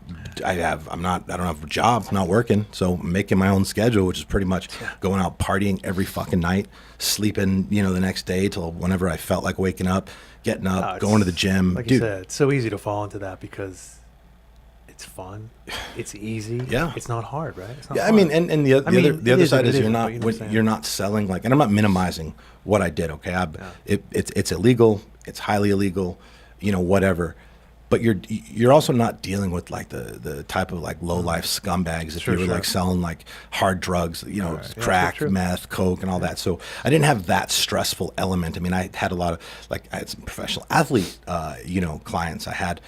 don't have a job, I'm not working. So I'm making my own schedule, which is pretty much going out partying every fucking night, sleeping, the next day till whenever I felt like waking up, getting up, going to the gym. Like you said, it's so easy to fall into that because it's fun, it's easy, it's not hard, right? It's not hard. I mean, and the other side is you're not selling, like, and I'm not minimizing what I did, okay? It's illegal, it's highly illegal, whatever. But you're also not dealing with like the type of like low life scumbags if you were like selling like hard drugs, crack, meth, coke, and all that. So I didn't have that stressful element. I mean, I had a lot of I had some professional athlete, clients. I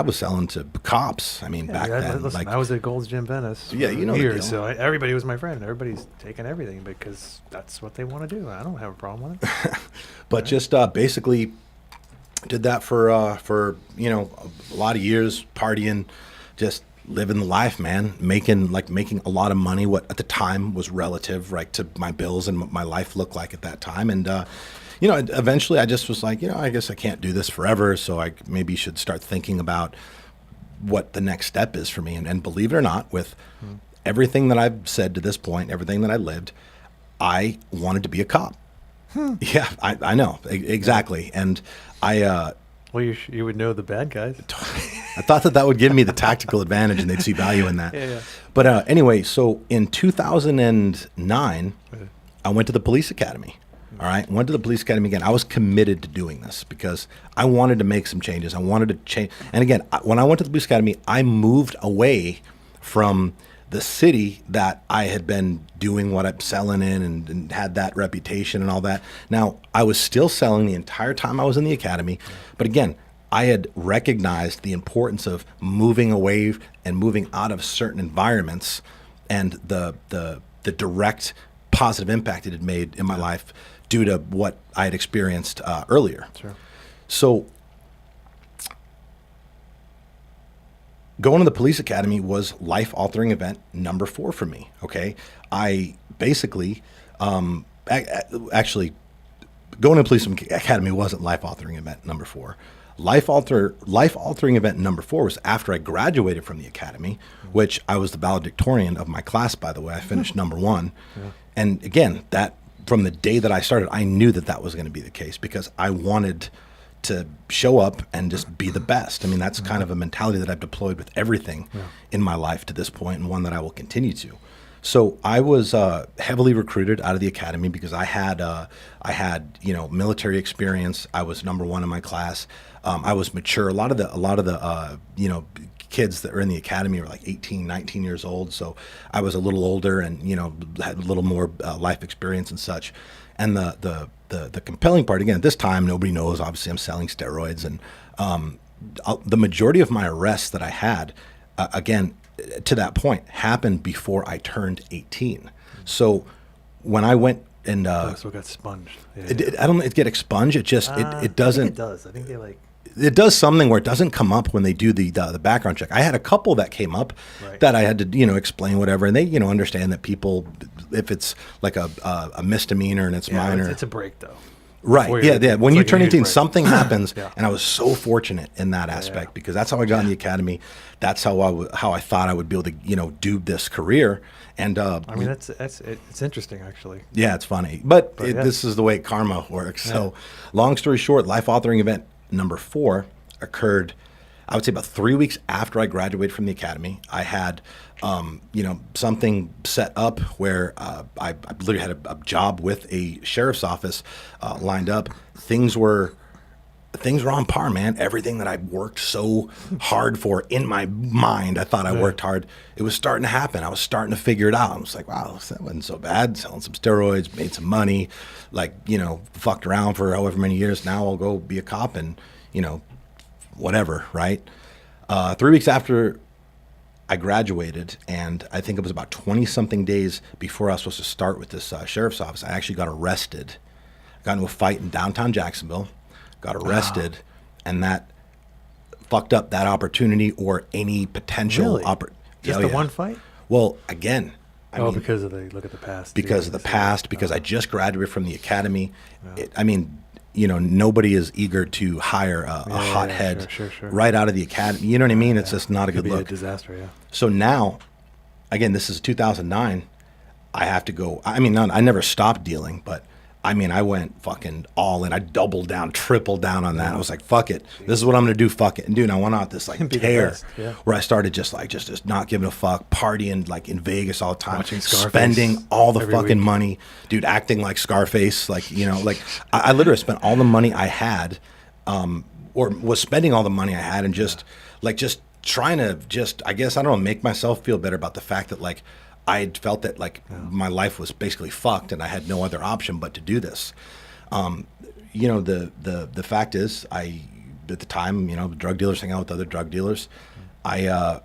was selling to cops. I mean, back then, listen, I was at Gold's Gym Venice. Yeah, the deal. Years, so everybody was my friend. Everybody's taking everything because that's what they want to do. I don't have a problem with it. But just basically. Did that for a lot of years, partying, just living the life, man, making a lot of money, what at the time was relative, right, to my bills and what my life looked like at that time. And eventually I just was like, I guess I can't do this forever, so I maybe should start thinking about what the next step is for me. And believe it or not, with everything that I've said to this point, everything that I lived, I wanted to be a cop. Yeah, I know exactly. And well, you would know the bad guys. I thought that would give me the tactical advantage, and they'd see value in that. Yeah. But anyway, so in 2009, I went to the police academy. All right, went to the police academy again. I was committed to doing this because I wanted to make some changes. I wanted to change. And again, when I went to the police academy, I moved away from the city that I had been doing what I'm selling in and had that reputation and all that. Now, I was still selling the entire time I was in the academy. But again, I had recognized the importance of moving away and moving out of certain environments and the direct positive impact it had made in my life due to what I had experienced earlier. Sure. So going to the police academy was life-altering event number 4 for me, okay? I basically, actually, going to the police academy wasn't life-altering event number 4. Life-altering event number 4 was after I graduated from the academy, which I was the valedictorian of my class, by the way. I finished number 1. Yeah. And again, that from the day that I started, I knew that was going to be the case because I wanted to show up and just be the best. I mean, that's kind of a mentality that I've deployed with everything in my life to this point, and one that I will continue to. So I was heavily recruited out of the academy because I had military experience. I was number one in my class. I was mature. A lot of the kids that are in the academy are like 18, 19 years old. So I was a little older and had a little more life experience and such. And the compelling part, again, at this time nobody knows. Obviously, I'm selling steroids, and the majority of my arrests that I had, again, to that point, happened before I turned 18. So when I went and So it got sponged. Yeah, I don't know, it get expunged. It just it doesn't. I think it does. I think they like. It does something where it doesn't come up when they do the background check. I had a couple that came up that I had to explain whatever, and they understand that people, if it's like a misdemeanor and it's minor, It's a break though. Right. Yeah. When you turn 18, break. something happens, Yeah. and I was so fortunate in that aspect because that's how I got in the academy. That's how I thought I would be able to do this career. And I mean, it's interesting actually. yeah, it's funny, but yeah. this is the way karma works. So, long story short, life authoring event number 4 occurred, I would say, about 3 weeks after I graduated from the academy. I had, something set up where I literally had a job with a sheriff's office lined up. Things were on par, man. Everything that I worked so hard for in my mind, I thought I worked hard. It was starting to happen. I was starting to figure it out. I was like, wow, that wasn't so bad. Selling some steroids, made some money, fucked around for however many years. Now I'll go be a cop and, whatever, right? 3 weeks after I graduated, and I think it was about 20-something days before I was supposed to start with this sheriff's office, I actually got arrested. I got into a fight in downtown Jacksonville, got arrested, and that fucked up that opportunity or any potential Really? Just the one fight? Well, again, I mean, because of the look at the past. because of the past, because I just graduated from the academy. Nobody is eager to hire a hothead sure. right out of the academy. You know what I mean? It's just not a Could good be look. a disaster. Yeah. So now, again, this is 2009. I have to go. I never stopped dealing, but I went fucking all in. I doubled down, tripled down on that. I was like, fuck it. This is what I'm going to do. Fuck it. And dude, I went out this Be the tear best, yeah. where I started just not giving a fuck, partying in Vegas all the time, Watching Scarface spending all the every fucking week. money, dude, acting like Scarface. I literally spent all the money I had, or was spending all the money I had, and just trying to I guess, I don't know, make myself feel better about the fact that I felt that my life was basically fucked and I had no other option but to do this. The fact is, I, at the time, drug dealers hang out with other drug dealers. I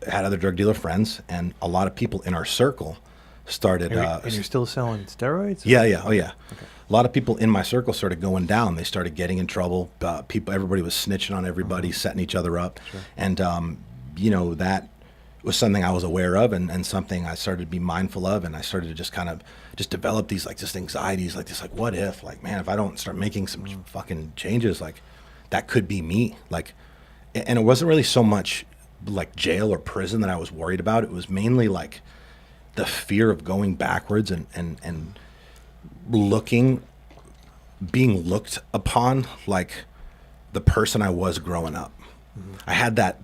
had other drug dealer friends, and a lot of people in our circle started. And you're still selling steroids? Yeah. Oh yeah. Okay. A lot of people in my circle started going down. They started getting in trouble. Everybody was snitching on everybody, setting each other up, and that was something I was aware of, and something I started to be mindful of, and I started to just develop these just anxieties, what if, man, if I don't start making some fucking changes, that could be me, and it wasn't really so much jail or prison that I was worried about. It was mainly the fear of going backwards and being looked upon like the person I was growing up. I had that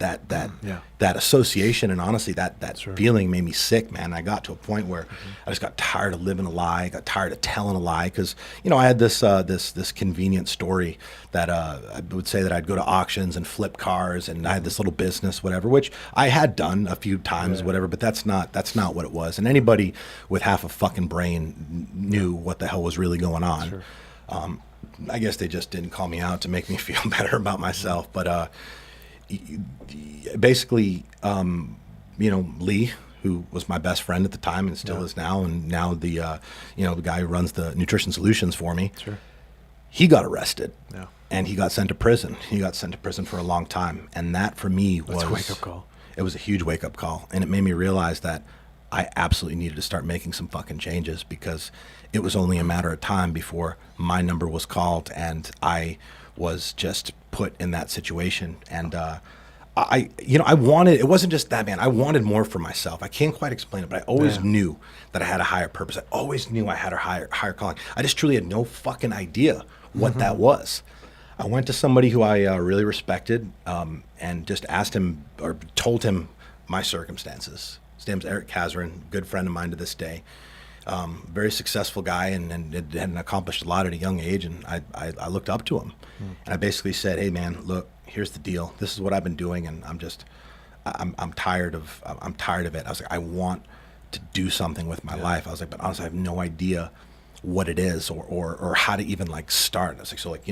association, and honestly, that feeling made me sick, man. I got to a point where I just got tired of living a lie. I got tired of telling a lie because, I had this convenient story that I would say that I'd go to auctions and flip cars, and I had this little business, whatever, which I had done a few times, whatever. But that's not what it was. And anybody with half a fucking brain knew what the hell was really going on. Sure. I guess they just didn't call me out to make me feel better about myself, but. Basically, Lee, who was my best friend at the time and still is now, and now the guy who runs the nutrition solutions for me, he got arrested, and he got sent to prison. He got sent to prison for a long time, and that for me was a wake-up call. It was a huge wake-up call, and it made me realize that I absolutely needed to start making some fucking changes, because it was only a matter of time before my number was called, and I was just put in that situation. And I wanted, it wasn't just that, man. I wanted more for myself. I can't quite explain it, but I always knew that I had a higher purpose. I always knew I had a higher calling. I just truly had no fucking idea what that was. I went to somebody who I really respected, and just asked him, or told him my circumstances. His name's Eric Kazarin, good friend of mine to this day. Very successful guy and had accomplished a lot at a young age, and I looked up to him. And I basically said, hey man, look, here's the deal. This is what I've been doing, and I'm tired of it. I was like, I want to do something with my life. I was like, but honestly, I have no idea what it is or how to even like start. I was like, so like,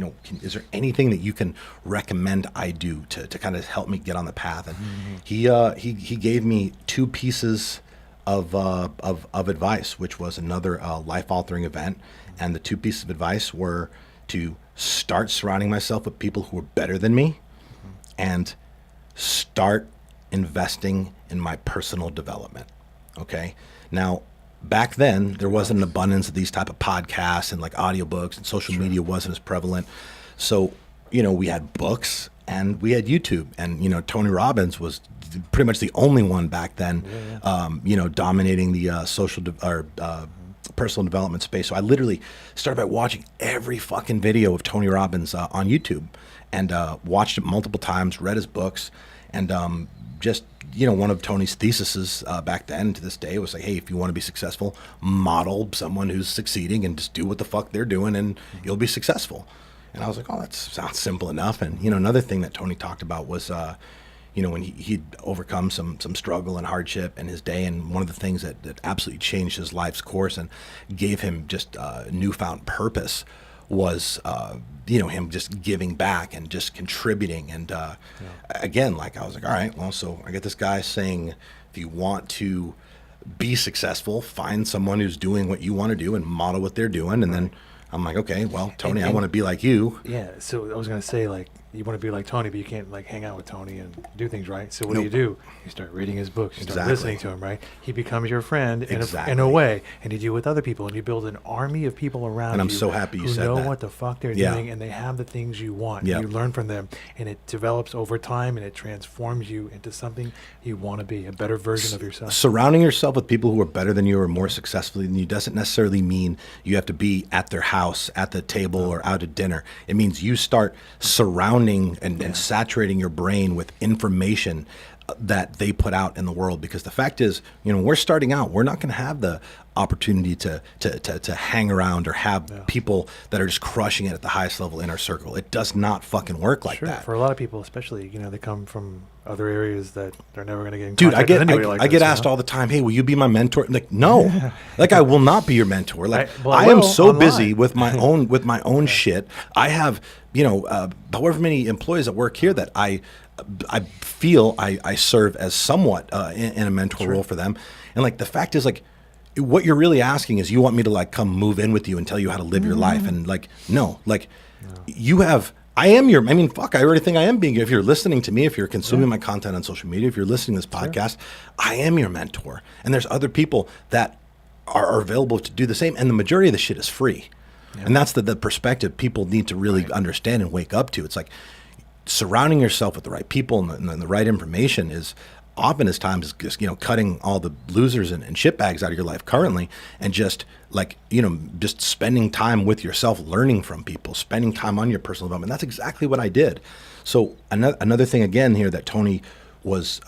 is there anything that you can recommend I do to kind of help me get on the path? And he gave me 2 pieces of advice, which was another life-altering event. And the 2 pieces of advice were to start surrounding myself with people who are better than me and start investing in my personal development. Okay. Now, back then, there wasn't an abundance of these type of podcasts and like audiobooks, and social media wasn't as prevalent. So, we had books and we had YouTube, and, Tony Robbins was pretty much the only one back then, dominating the personal development space. So I literally started by watching every fucking video of Tony Robbins on YouTube, and watched it multiple times, read his books, and just, one of Tony's theses back then to this day was like, hey, if you want to be successful, model someone who's succeeding and just do what the fuck they're doing and you'll be successful. And I was like, oh, that sounds simple enough. And, another thing that Tony talked about was, when he'd overcome some struggle and hardship in his day. And one of the things that absolutely changed his life's course and gave him just newfound purpose was, him just giving back and just contributing. And again, like I was like, all right, well, so I get this guy saying, if you want to be successful, find someone who's doing what you want to do and model what they're doing. And then I'm like, okay, well, Tony, I want to be like you. Yeah. So I was going to say, like, you want to be like Tony, but you can't like hang out with Tony and do things, right? So what Nope. do? You start reading his books, you start listening to him, right? He becomes your friend in Exactly. a way, and you do with other people, and you build an army of people around you. And I'm so happy you who said know that. what the fuck they're Yeah. doing, and they have the things you want. Yeah. You learn from them, and it develops over time, and it transforms you into something you want to be, a better version of yourself. Surrounding yourself with people who are better than you or more successful than you doesn't necessarily mean you have to be at their house, at the table, or out at dinner. It means you start surrounding and saturating your brain with information that they put out in the world. Because the fact is, we're starting out, we're not going to have the opportunity to hang around or have people that are just crushing it at the highest level in our circle. It does not fucking work like that. For a lot of people, especially, they come from other areas that they're never going to get in Dude, contact with anybody like I this, get asked all the time, hey, will you be my mentor? I'm like, no, like I will not be your mentor. Like I I am will so online. busy with my own shit. I have, however many employees that work here that I feel I serve as somewhat in a mentor role for them. And like the fact is, like, what you're really asking is, you want me to like come move in with you and tell you how to live your life. And like, no, like you have, I already think I am being, if you're listening to me, if you're consuming my content on social media, if you're listening to this podcast, I am your mentor. And there's other people that are available to do the same. And the majority of the shit is free. And that's the perspective people need to really understand and wake up to. It's like surrounding yourself with the right people and the right information is often as times just, cutting all the losers and shitbags out of your life currently, and just like, just spending time with yourself, learning from people, spending time on your personal development. That's exactly what I did. So another thing again here that Tony was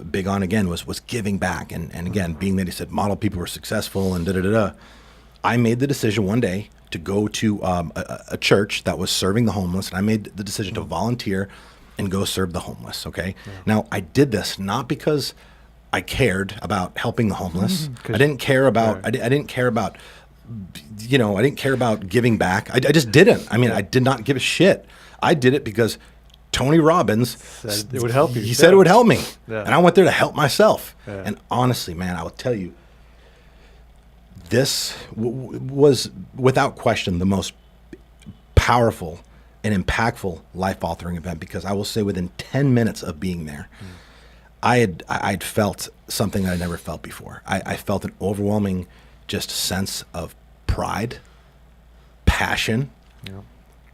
big on again was giving back. And again, being that he said model people who are successful and da-da-da-da, I made the decision one day to go to a church that was serving the homeless, and I made the decision to volunteer and go serve the homeless. Okay. Now I did this not because I cared about helping the homeless. I didn't care about, I didn't care about, I didn't care about giving back. I just didn't. I did not give a shit. I did it because Tony Robbins said it would help you. He said it would help me. Yeah. And I went there to help myself. Yeah. And honestly, man, I will tell you, this was without question the most powerful and impactful life-altering event, because I will say within 10 minutes of being there, I'd felt something I never felt before. I felt an overwhelming just sense of pride, passion,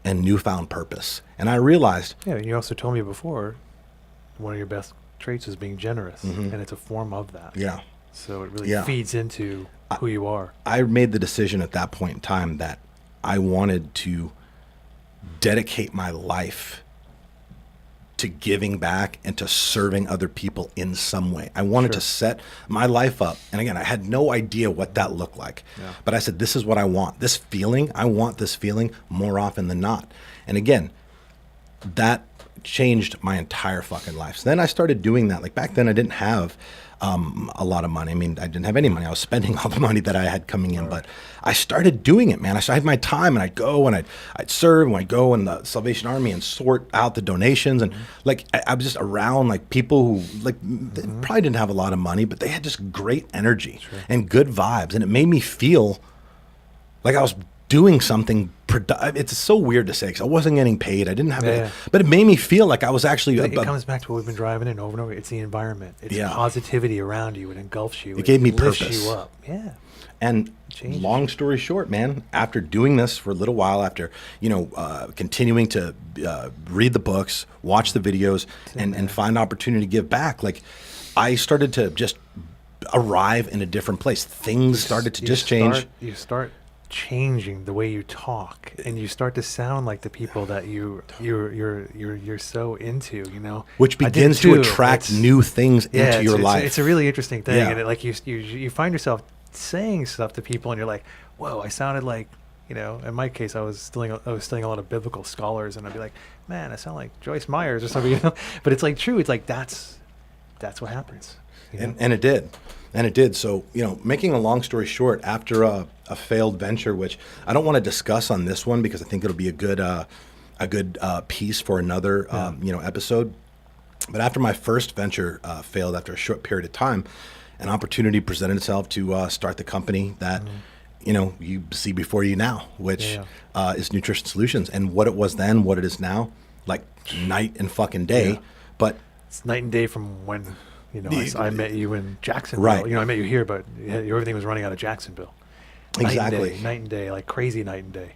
and newfound purpose. And I realized... Yeah, you also told me before, one of your best traits is being generous, and it's a form of that. Yeah. So it really feeds into who you are. I made the decision at that point in time that I wanted to dedicate my life to giving back and to serving other people in some way. I wanted to Sure. set my life up. And again, I had no idea what that looked like. Yeah. But I said, this is what I want. This feeling, I want this feeling more often than not. And again, that changed my entire fucking life. So then I started doing that. Like back then I didn't have a lot of money. I mean, I didn't have any money. I was spending all the money that I had coming in, but I started doing it, man. I had my time and I'd go and I'd serve and I'd go in the Salvation Army and sort out the donations. And like, I was just around like people who like they probably didn't have a lot of money, but they had just great energy and good vibes. And it made me feel like I was doing something. It's so weird to say because I wasn't getting paid. I didn't have it, but it made me feel like I was actually. It comes back to what we've been driving in over and over. It's the environment. It's positivity around you. It engulfs you. It gave me lifts purpose. you up. Yeah. And Changes. long story short, man, after doing this for a little while, after continuing to read the books, watch the videos, and find opportunity to give back, like I started to just arrive in a different place. Things started to just change. You start changing the way you talk, and you start to sound like the people that you're so into, you know, Which I did begins to too. attract It's- new things into your it's, life. It's a really interesting thing, Yeah. and like you find yourself saying stuff to people, and you're like, whoa, I sounded like, you know, in my case, I was studying a lot of biblical scholars, and I'd be like, man, I sound like Joyce Myers or something, you know. But it's like true. It's like that's what happens. You know? And it did. And it did. So, making a long story short, after a failed venture, which I don't want to discuss on this one because I think it'll be a good piece for another, episode. But after my first venture failed after a short period of time, an opportunity presented itself to start the company that, you see before you now, which is Nutrition Solutions. And what it was then, what it is now, like night and fucking day. Yeah. But it's night and day from when, I met you in Jacksonville. Right. I met you here, but everything was running out of Jacksonville. Exactly. Night and day, like crazy night and day.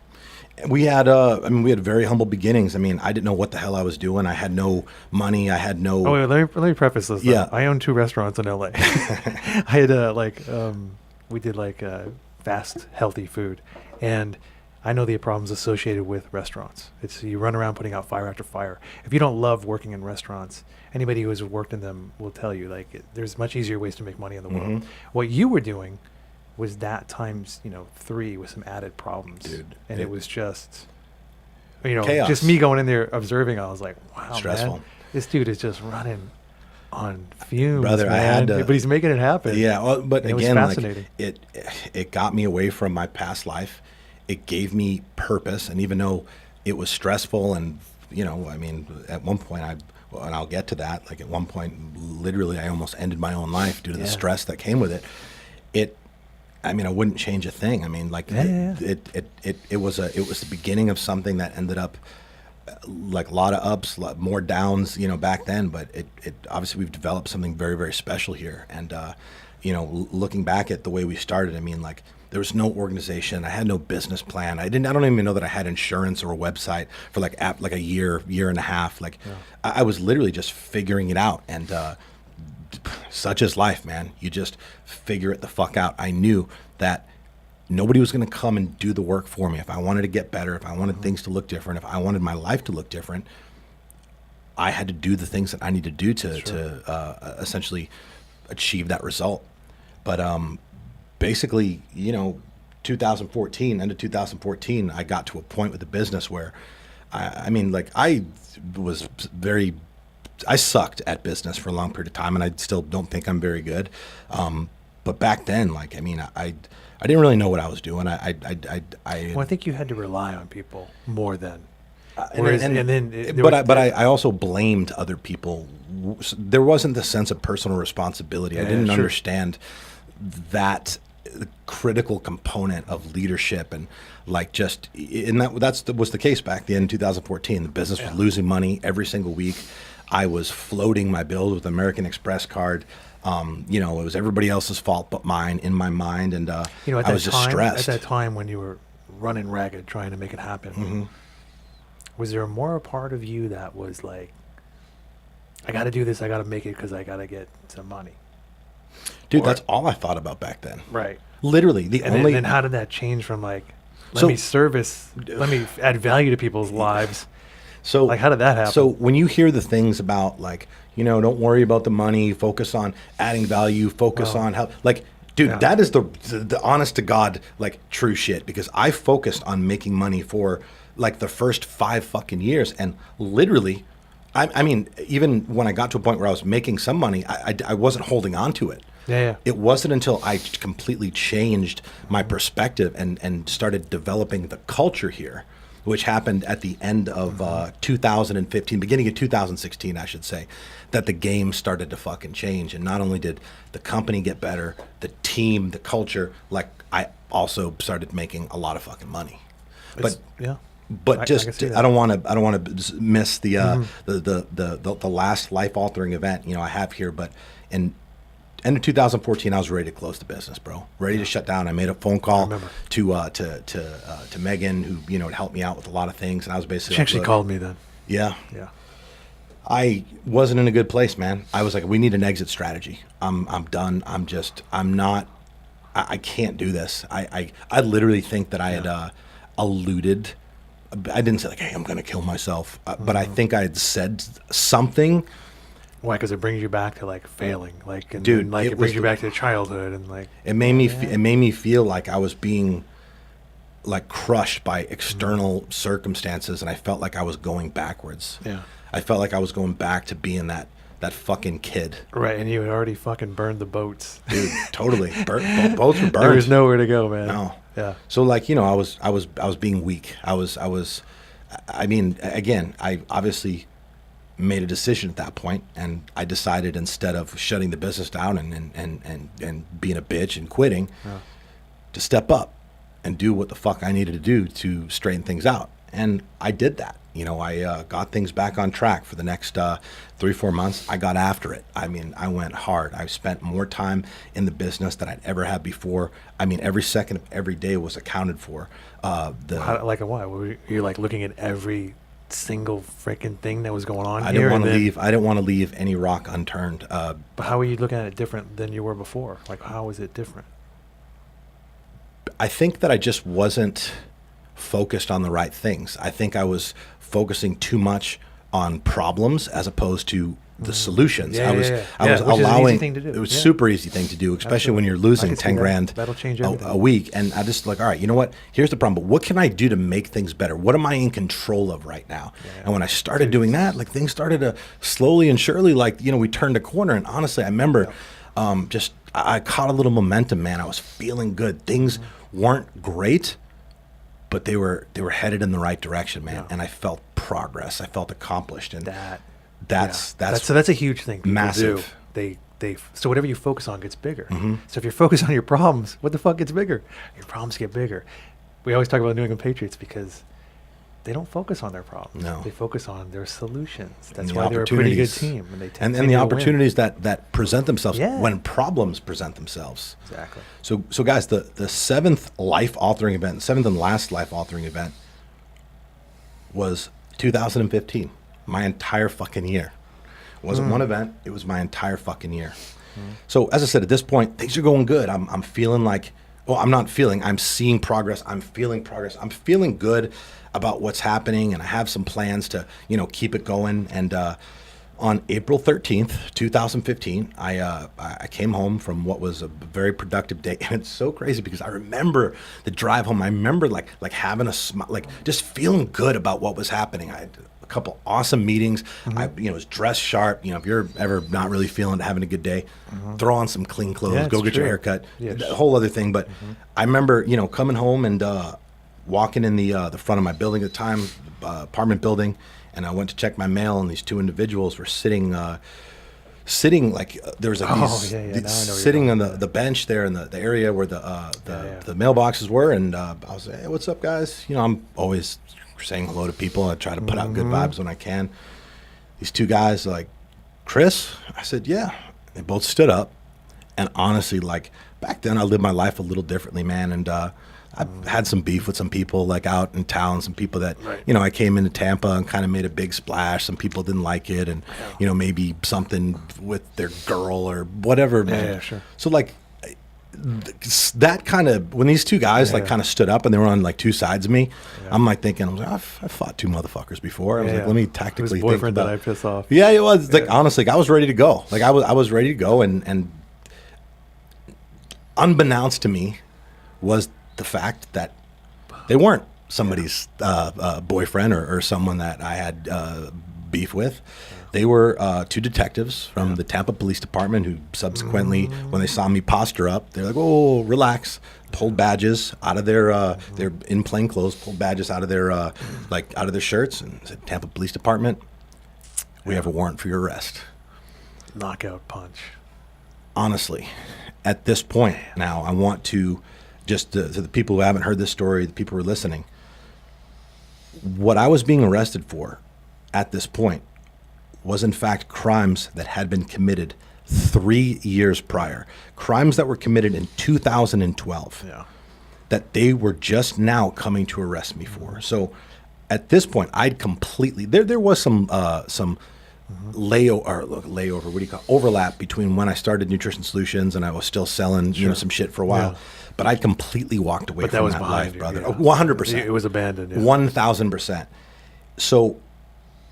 We had, we had very humble beginnings. I mean, I didn't know what the hell I was doing. I had no money. I had no. Oh, wait, let me preface this. Yeah. I own 2 restaurants in LA. I had we did fast, healthy food, and I know the problems associated with restaurants. It's you run around putting out fire after fire. If you don't love working in restaurants, anybody who has worked in them will tell you there's much easier ways to make money in the world. What you were doing was that times 3 with some added problems, Dude, and it was just chaos. just me going in there observing. I was like, wow, Stressful. man, this dude is just running on fumes, Brother, I man. had to- but he's making it happen. Yeah, well, but And it was again, fascinating. it got me away from my past life. It gave me purpose, and even though it was stressful, and at one point and I'll get to that. Like at one point, literally, I almost ended my own life due to the stress that came with it. I wouldn't change a thing. It was the beginning of something that ended up like a lot of ups, more downs, back then. But it obviously we've developed something very, very special here. And looking back at the way we started, there was no organization. I had no business plan. I don't even know that I had insurance or a website for like a year and a half. I was literally just figuring it out. And such is life, man. You just figure it the fuck out. I knew that nobody was going to come and do the work for me. If I wanted to get better, if I wanted things to look different, if I wanted my life to look different, I had to do the things that I need to do to essentially achieve that result. But basically, 2014, end of 2014, I got to a point with the business where I sucked at business for a long period of time, and I still don't think I'm very good. But back then, I didn't really know what I was doing. I think you had to rely on people more than. But I also blamed other people. There wasn't the sense of personal responsibility. I didn't understand that critical component of leadership, and that was the case back then in 2014. The business was losing money every single week. I was floating my bills with American Express card. It was everybody else's fault but mine in my mind, and I was just stressed. At that time when you were running ragged trying to make it happen, was there more a part of you that was like, I got to do this, I got to make it because I got to get some money? Dude, that's all I thought about back then. Right. Literally, then how did that change from let me add value to people's lives So Like, how did that happen? So when you hear the things about like, don't worry about the money, focus on adding value, focus on how, like, dude, Yeah. that is the honest to God, like, true shit, because I focused on making money for like the first 5 fucking years, and literally, I mean, even when I got to a point where I was making some money, I wasn't holding on to it. Yeah. It wasn't until I completely changed my perspective and started developing the culture here, which happened at the end of 2015, beginning of 2016, I should say, that the game started to fucking change. And not only did the company get better, the team, the culture, like, I also started making a lot of fucking money. Yeah. But I just can see that. I don't want to miss the last life altering event I have here. But in end of 2014, I was ready to close the business, bro. Ready to shut down. I made a phone call to Megan, who had helped me out with a lot of things, and I was basically She actually look, called me then. Yeah, Yeah. I wasn't in a good place, man. I was like, we need an exit strategy. I'm done. I'm not. I can't do this. I literally think that I had alluded. I didn't say like, hey, I'm going to kill myself, but I think I had said something. Why? Because it brings you back to like failing, like, and Dude, then, like, it it brings was you back to childhood, and like It made me feel like I was being like crushed by external circumstances, and I felt like I was going backwards. Yeah. I felt like I was going back to being that fucking kid. right, and you had already fucking burned the boats. Dude, totally. Both were burned. There was nowhere to go, man. No. Yeah. So like, I was being weak. I mean, again, I obviously made a decision at that point, and I decided, instead of shutting the business down and being a bitch and quitting, to step up and do what the fuck I needed to do to straighten things out. And I did that. I got things back on track for the next 3-4 months. I got after it. I mean, I went hard. I spent more time in the business than I'd ever had before. I mean, every second of every day was accounted for. Like what? Were you like looking at every single freaking thing that was going on I here? didn't want to and then- leave. I didn't want to leave any rock unturned. But how were you looking at it different than you were before? Like, how was it different? I think that I just wasn't focused on the right things. I think I was focusing too much on problems as opposed to the solutions. Yeah, I was yeah. I was Which is an easy allowing thing to do. It was Yeah. super easy thing to do, especially Absolutely. when you're I losing can see 10 that. grand That'll change everything. a week. And I just like, all right, you know what? Here's the problem. But what can I do to make things better? What am I in control of right now? Yeah. And when I started doing that, like, things started to slowly and surely, like, we turned a corner. And honestly, I remember I caught a little momentum, man. I was feeling good. Things weren't great, but they were headed in the right direction, man. Yeah. And I felt progress. I felt accomplished. And That's that's so that's a huge thing. People massive. Do. So whatever you focus on gets bigger. Mm-hmm. So if you focus on your problems, what the fuck gets bigger? Your problems get bigger. We always talk about New England Patriots because they don't focus on their problems. No. They focus on their solutions. That's the why they're a pretty good opportunities. team, and they and tend the to win. opportunities that present themselves Yeah. when problems present themselves. Exactly. So guys, the seventh life altering event, seventh and last life altering event, was 2015. My entire fucking year. It wasn't one event. It was my entire fucking year. So as I said, at this point, things are going good. I'm feeling like, well, I'm not feeling, I'm seeing progress. I'm feeling progress. I'm feeling good about what's happening, and I have some plans to, keep it going. And on April 13th, 2015, I came home from what was a very productive day. And it's so crazy because I remember the drive home. I remember like having a smile, like just feeling good about what was happening. I had a couple awesome meetings. I was dressed sharp. If you're ever not really feeling having a good day, throw on some clean clothes, Yeah, go it's get your true. haircut, Yeah. a whole other thing. But I remember, coming home and walking in the front of my building at the time, apartment building, and I went to check my mail, and these two individuals were sitting like there was like Oh, these, yeah, yeah. these Now I know what you're sitting on talking the bench there in the area where the Yeah. mailboxes were, and I was like, hey, what's up, guys? I'm always saying hello to people. I try to put out good vibes when I can. These two guys are like, Chris? I said, yeah. They both stood up, and honestly, like, back then I lived my life a little differently, man, and I had some beef with some people like out in town, some people that, Right. I came into Tampa and kind of made a big splash. Some people didn't like it, and, maybe something with their girl or whatever, man. Yeah, sure. So like, that kind of, when these two guys like Yeah. kind of stood up and they were on like two sides of me, Yeah. I'm like thinking, I was like, I've fought two motherfuckers before. I was like, let me tactically Whose think boyfriend about. that I piss off. Yeah, it was like, Yeah. honestly, I was ready to go. Like I was ready to go, and unbeknownst to me was the fact that they weren't somebody's boyfriend or someone that I had beef with. They were two detectives from the Tampa Police Department who subsequently, when they saw me posture up, they're like, "Oh, relax." Pulled badges out of their, they're in plain clothes, pulled badges out of their, like out of their shirts, and said, "Tampa Police Department, we have a warrant for your arrest." Knockout punch. Honestly, at this point now, I want to just to the people who haven't heard this story, the people who are listening, what I was being arrested for at this point was in fact crimes that had been committed 3 years prior, crimes that were committed in 2012 Yeah. that they were just now coming to arrest me for. So at this point, I'd completely, there was some layover, what do you call it? Overlap between when I started Nutrition Solutions and I was still selling, some shit for a while. Yeah. But I completely walked away But that from was that behind life, you, brother. yeah. 100%. It was abandoned. Yeah. 1,000%. So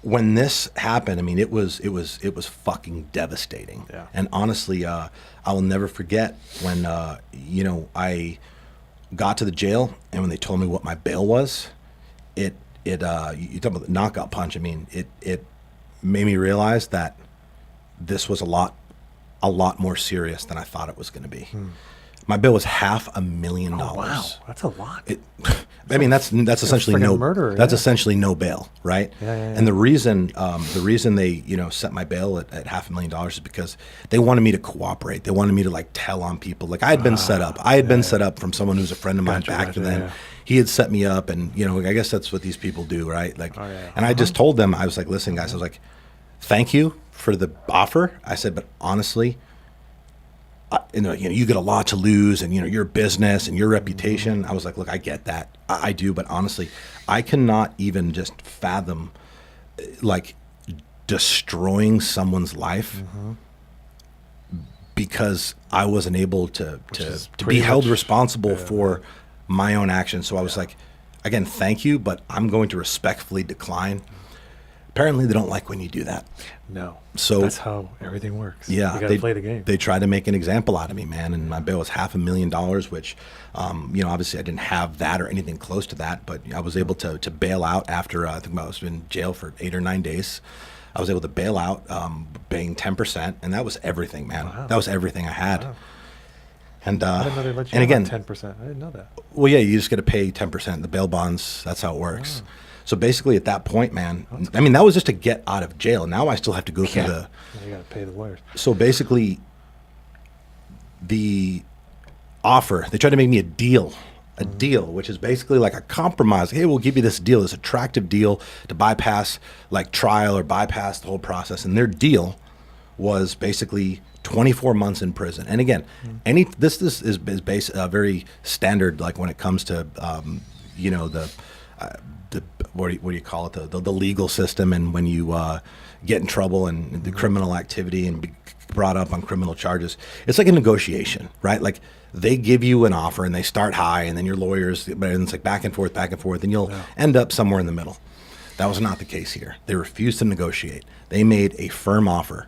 when this happened, I mean, it was fucking devastating. Yeah. And honestly, I will never forget when, I got to the jail and when they told me what my bail was, you talk about the knockout punch. I mean, it made me realize that this was a lot more serious than I thought it was going to be. My bill was $500,000. Oh, wow. That's a lot. I mean, that's essentially friggin' murder, That's yeah. essentially no bail, right? Yeah. And the reason they set my bail at $500,000 is because they wanted me to cooperate. They wanted me to like tell on people. Like I had been set up. I had been set up from someone who's a friend of mine back then. Yeah. He had set me up, and I guess that's what these people do, right? Like, Oh, yeah. and I just told them, I was like, listen, guys, I was like, thank you for the offer. I said, but honestly, you get a lot to lose, and your business and your reputation. I was like, look, I get that, I do, but honestly, I cannot even just fathom like destroying someone's life because I wasn't able to is be pretty held much- responsible yeah. for my own actions. So I was like, again, thank you, but I'm going to respectfully decline. Apparently, they don't like when you do that. No. So that's how everything works. yeah, You got to play the game. They tried to make an example out of me, man, and my bail was $500,000, which, obviously I didn't have that or anything close to that, but I was able to bail out after I think I was in jail for 8 or 9 days. I was able to bail out, paying 10%, and that was everything, man. Wow. That was everything I had. Wow. And I didn't know they let you and again, 10%. I didn't know that. well, yeah, you just got to pay 10%. The bail bonds, that's how it works. Oh. So basically, at that point, man, I mean, that was just to get out of jail. Now I still have to go through Yeah, you got to pay the lawyers. So basically, the offer, they tried to make me a deal, which is basically like a compromise. Hey, we'll give you this deal, this attractive deal to bypass like trial or bypass the whole process. And their deal was basically 24 months in prison. And again, this is very standard, like when it comes to, the what do you call it, the legal system, and when you get in trouble and the criminal activity and be brought up on criminal charges, it's like a negotiation, right? Like they give you an offer and they start high, and then your lawyers, but it's like back and forth, and you'll end up somewhere in the middle. That was not the case here. They refused to negotiate. They made a firm offer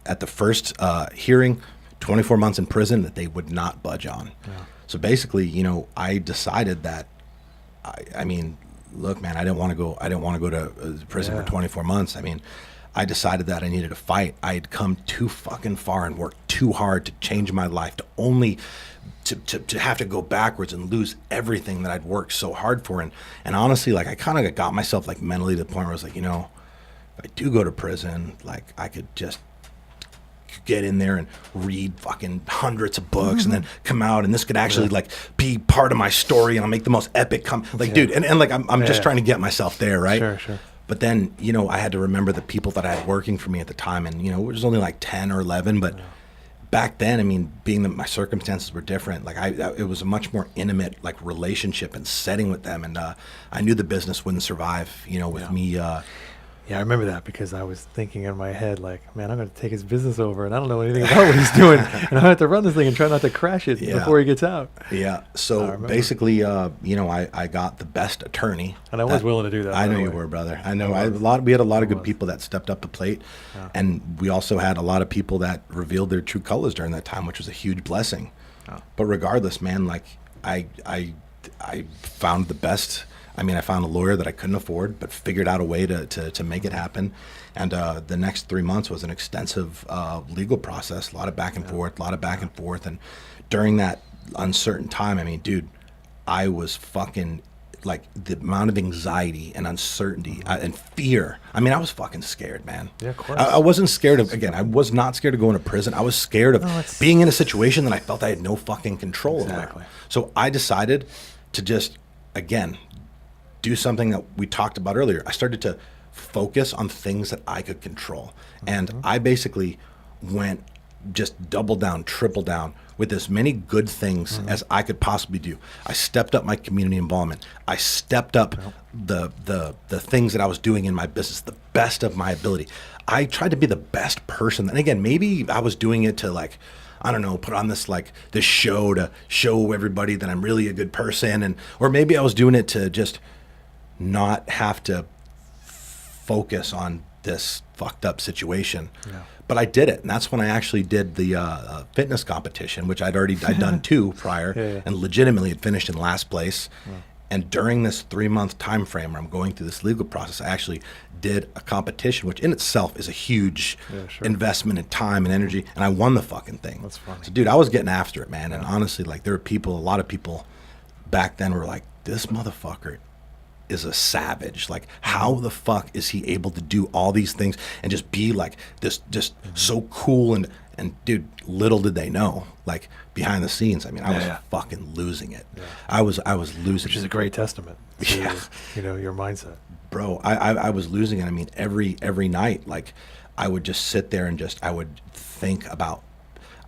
at the first hearing, 24 months in prison, that they would not budge on. Yeah. So basically, I decided that, I mean, look, man, I didn't want to go to prison Yeah. for 24 months. I mean, I decided that I needed to fight. I had come too fucking far and worked too hard to change my life, to only to have to go backwards and lose everything that I'd worked so hard for. And honestly, like I kind of got myself like mentally to the point where I was like, if I do go to prison, like I could just get in there and read fucking hundreds of books and then come out, and this could actually like be part of my story, and I'll make the most epic dude, and like I'm just trying to get myself there, right? Sure. But then, I had to remember the people that I had working for me at the time, and it was only like 10 or 11, but back then, I mean, being that my circumstances were different, like it was a much more intimate like relationship and setting with them, and I knew the business wouldn't survive, with me Yeah, I remember that because I was thinking in my head, like, man, I'm going to take his business over, and I don't know anything about what he's doing, and I have to run this thing and try not to crash it before he gets out. Yeah. I So remember. basically, I got the best attorney. And I was willing to do that. I by know the you way. were, brother. I know. I was. We had a lot of I good was. people that stepped up to plate, Yeah. and we also had a lot of people that revealed their true colors during that time, which was a huge blessing. Oh. But regardless, man, like I found the best. I mean, I found a lawyer that I couldn't afford, but figured out a way to make it happen. And the next 3 months was an extensive legal process, a lot of back and forth, a lot of back and forth. And during that uncertain time, I mean, dude, I was fucking like the amount of anxiety and uncertainty and fear. I mean, I was fucking scared, man. Yeah, of course. I wasn't scared of, again, I was not scared of going to prison. I was scared of being in a situation that I felt I had no fucking control Exactly. over. So I decided to just, again, do something that we talked about earlier. I started to focus on things that I could control. And I basically went just double down, triple down with as many good things as I could possibly do. I stepped up my community involvement. I stepped up the things that I was doing in my business, the best of my ability. I tried to be the best person. And again, maybe I was doing it to, like, I don't know, put on this show to show everybody that I'm really a good person, or maybe I was doing it to just not have to focus on this fucked up situation. Yeah. But I did it, and that's when I actually did the fitness competition, which I'd done two prior, Yeah. and legitimately had finished in last place. And during this 3-month time frame where I'm going through this legal process, I actually did a competition, which in itself is a huge investment in time and energy, and I won the fucking thing. That's funny. So, dude, I was getting after it, man. And honestly, like, there were a lot of people back then were like, this motherfucker is a savage. Like, how the fuck is he able to do all these things and just be like this, just so cool? And dude, little did they know, like, behind the scenes, I mean, I was fucking losing it. I was losing Which is it. a great testament to, Yeah. your mindset. Bro, I was losing it. I mean, every night, like, I would just sit there and I would think about,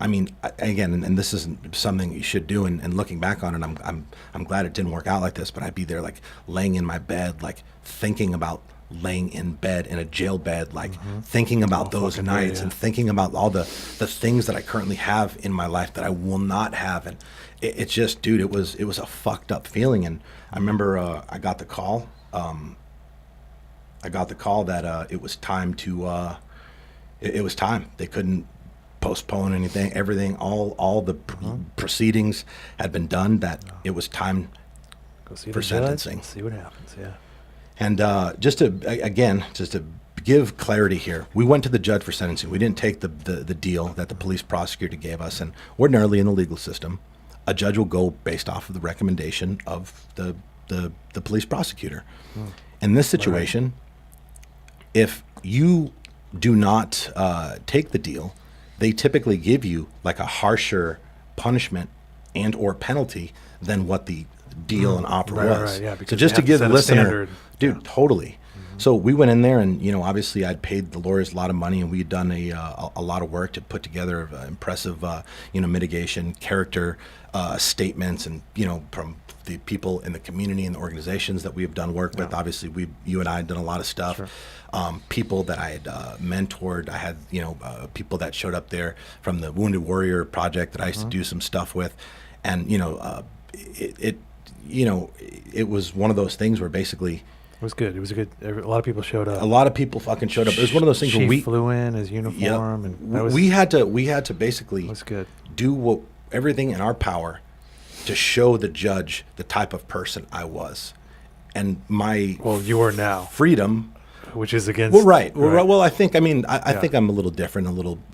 I mean, again, and this isn't something you should do, and looking back on it, I'm glad it didn't work out like this, but I'd be there, like, laying in my bed, like, thinking about laying in bed, in a jail bed, like, thinking about those nights and thinking about all the things that I currently have in my life that I will not have. And it's just, dude, it was a fucked up feeling. And I remember I got the call that it was time to it was time. They couldn't postpone anything. Everything, all the proceedings had been done, that it was time Go see for the judge sentencing. and see what happens. Yeah. And just to give clarity here, we went to the judge for sentencing. We didn't take the deal that the police prosecutor gave us. And ordinarily in the legal system, a judge will go based off of the recommendation of the police prosecutor. In this situation, if you do not take the deal, they typically give you like a harsher punishment and or penalty than what the deal and offer was. Right, yeah, So because just they to have give to the set a listener, standard. dude, totally. So we went in there, and obviously I'd paid the lawyers a lot of money, and we had done a lot of work to put together impressive mitigation character statements, and from the people in the community and the organizations that we have done work with. Obviously, you and I had done a lot of stuff. Sure. People that I had mentored. I had people that showed up there from the Wounded Warrior Project that I used to do some stuff with, and it was one of those things where basically It was good. It was a good. A lot of people showed up. a lot of people fucking showed up. It was one of those things where Chief we flew in his uniform, and that was, we had to basically was good. do everything in our power to show the judge the type of person I was, and my Well, you are now, freedom. which is against. Well, right. right. Well, I think. I mean, I Yeah. think I'm a little different.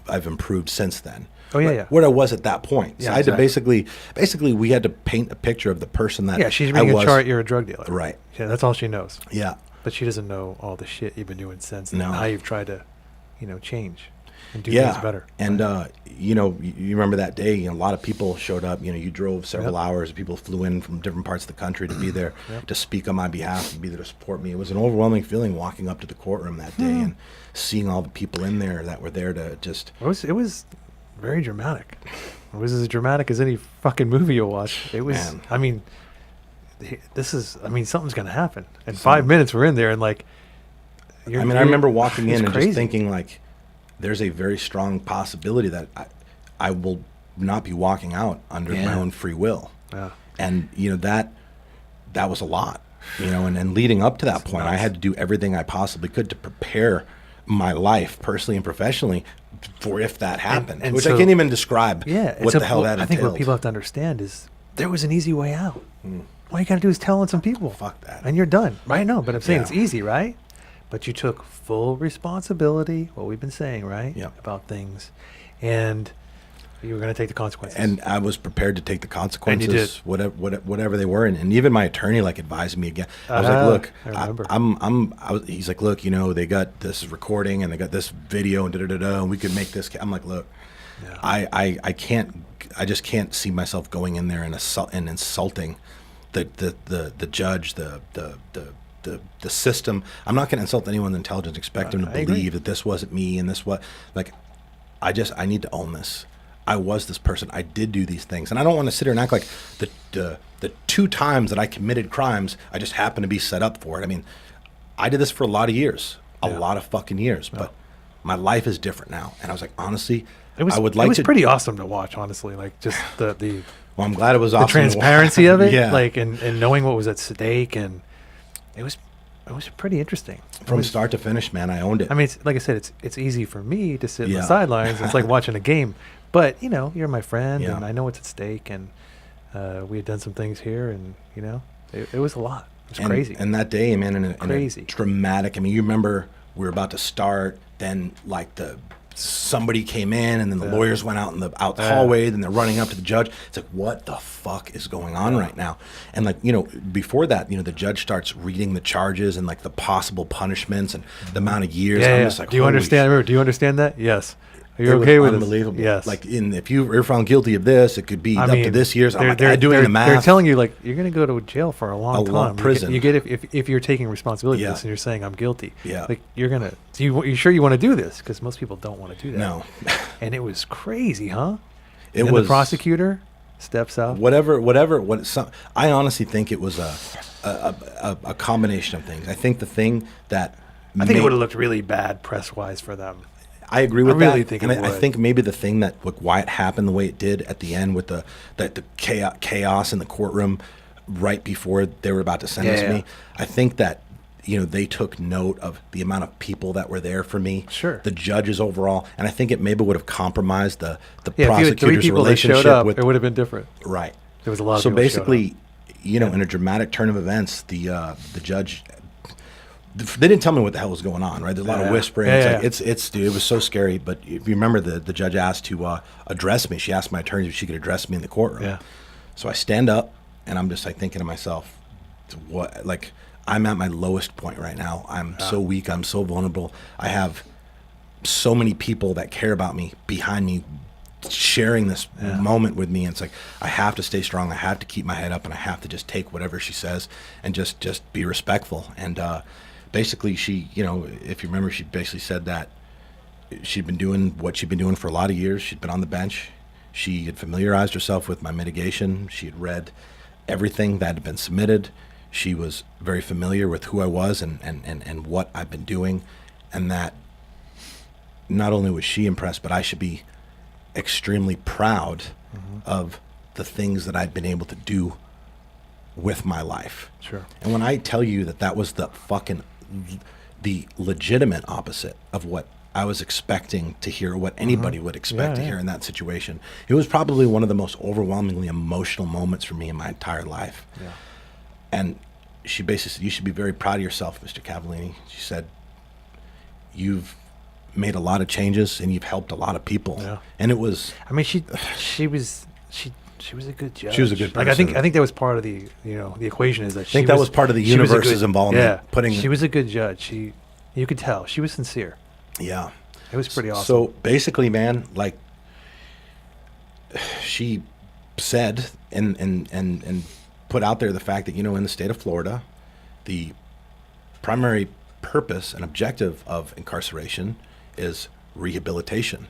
I've improved since then. Oh, yeah. What I was at that point. So Yeah, I had to exactly. basically, we had to paint a picture of the person that Yeah, she's I reading was. a chart. You're a drug dealer. Right. Yeah, that's all she knows. Yeah. But she doesn't know all the shit you've been doing since, and No. how you've tried to, change and do things better. And you remember that day, a lot of people showed up. You drove several hours. People flew in from different parts of the country to be there to speak on my behalf and be there to support me. It was an overwhelming feeling walking up to the courtroom that day and seeing all the people in there that were there to just. It was very dramatic. It was as dramatic as any fucking movie you'll watch. It was. Man. I mean, something's gonna happen. In 5 minutes, we're in there, and like, I remember walking in and just thinking, like, there's a very strong possibility that I will not be walking out under my own free will. Yeah. And, that was a lot, and leading up to that point, I had to do everything I possibly could to prepare my life personally and professionally for if that happened, and which so, I can't even describe what the hell that entailed. I think what people have to understand is there was an easy way out. All you got to do is tell on some people. Fuck that. And you're done. Right? No, but I'm saying Yeah. it's easy, right? But you took full responsibility, what we've been saying, right? Yeah. About things. And you were going to take the consequences. And I was prepared to take the consequences, And you did. whatever they were. And even my attorney advised me again. I was like, look, I remember. He's like, look, they got this recording and they got this video and and we could make this. I'm like, look, I just can't see myself going in there and insulting the judge, the system. I'm not going to insult anyone's intelligence, expect them to believe that this wasn't me and this I need to own this. I was this person. I did do these things. And I don't want to sit here and act like the 2 times that I committed crimes, I just happened to be set up for it. I mean, I did this for a lot of years, a lot of fucking years, but my life is different now. And I was like, honestly, it was pretty awesome to watch, honestly. Like just the well, I'm glad it was awesome. The transparency of it, yeah. And knowing what was at stake, and it was pretty interesting. From start to finish, man, I owned it. I mean, like I said, it's easy for me to sit on the sidelines. It's like watching a game. But, you're my friend, and I know what's at stake, and we had done some things here, and, it was a lot. It was crazy. And that day, man, in a Crazy. dramatic, I mean, you remember we were about to start, then, somebody came in, and then the lawyers went out the hallway, then they're running up to the judge. It's like, what the fuck is going on right now? And, before that, the judge starts reading the charges and, the possible punishments and the amount of years. Yeah, I'm just like, do you understand? Do you understand that? Yes. Are you it okay was with unbelievable. Yes. If you were found guilty of this, it could be up to this year's. I'm doing the math. They're telling you you're going to go to jail for a long time. Long prison. You get if you're taking responsibility for this and you're saying I'm guilty. Yeah. You're gonna. You sure you want to do this? Because most people don't want to do that. No. And it was crazy, huh? It was. The prosecutor steps up. I honestly think it was a combination of things. I think the thing that it would have looked really bad press wise for them. I agree with that. I really think it would. I think maybe the thing that why it happened the way it did at the end with the chaos in the courtroom right before they were about to sentence me. I think that they took note of the amount of people that were there for me. Sure. The judges overall, and I think it maybe would have compromised the if you had 3 prosecutor's people that relationship showed up, with. it would have been different. Right. There was a lot of so people basically, in a dramatic turn of events, the judge. They didn't tell me what the hell was going on, right? There's a lot of whispering. It's dude, it was so scary. But if you remember, the judge asked to address me. She asked my attorney if she could address me in the courtroom. Yeah. So I stand up, and I'm just thinking to myself, I'm at my lowest point right now. I'm so weak. I'm so vulnerable. I have so many people that care about me behind me, sharing this moment with me. And it's like, I have to stay strong. I have to keep my head up, and I have to just take whatever she says and just be respectful. And basically, she, if you remember, she basically said that she'd been doing what she'd been doing for a lot of years. She'd been on the bench. She had familiarized herself with my mitigation. She had read everything that had been submitted. She was very familiar with who I was and what I've been doing. And that not only was she impressed, but I should be extremely proud of the things that I'd been able to do with my life. Sure. And when I tell you that was the legitimate opposite of what I was expecting to hear, what anybody would expect to hear in that situation, it was probably one of the most overwhelmingly emotional moments for me in my entire life. Yeah. And she basically said, you should be very proud of yourself, Mr. Cavallini. She said, you've made a lot of changes and you've helped a lot of people. Yeah. And it was, I mean, she was a good judge. She was a good person. I think that was part of the the equation is that I think that was part of the universe's involvement. Yeah, she was a good judge. You could tell she was sincere. Yeah, it was pretty awesome. So basically, man, she said and put out there the fact that in the state of Florida, the primary purpose and objective of incarceration is rehabilitation.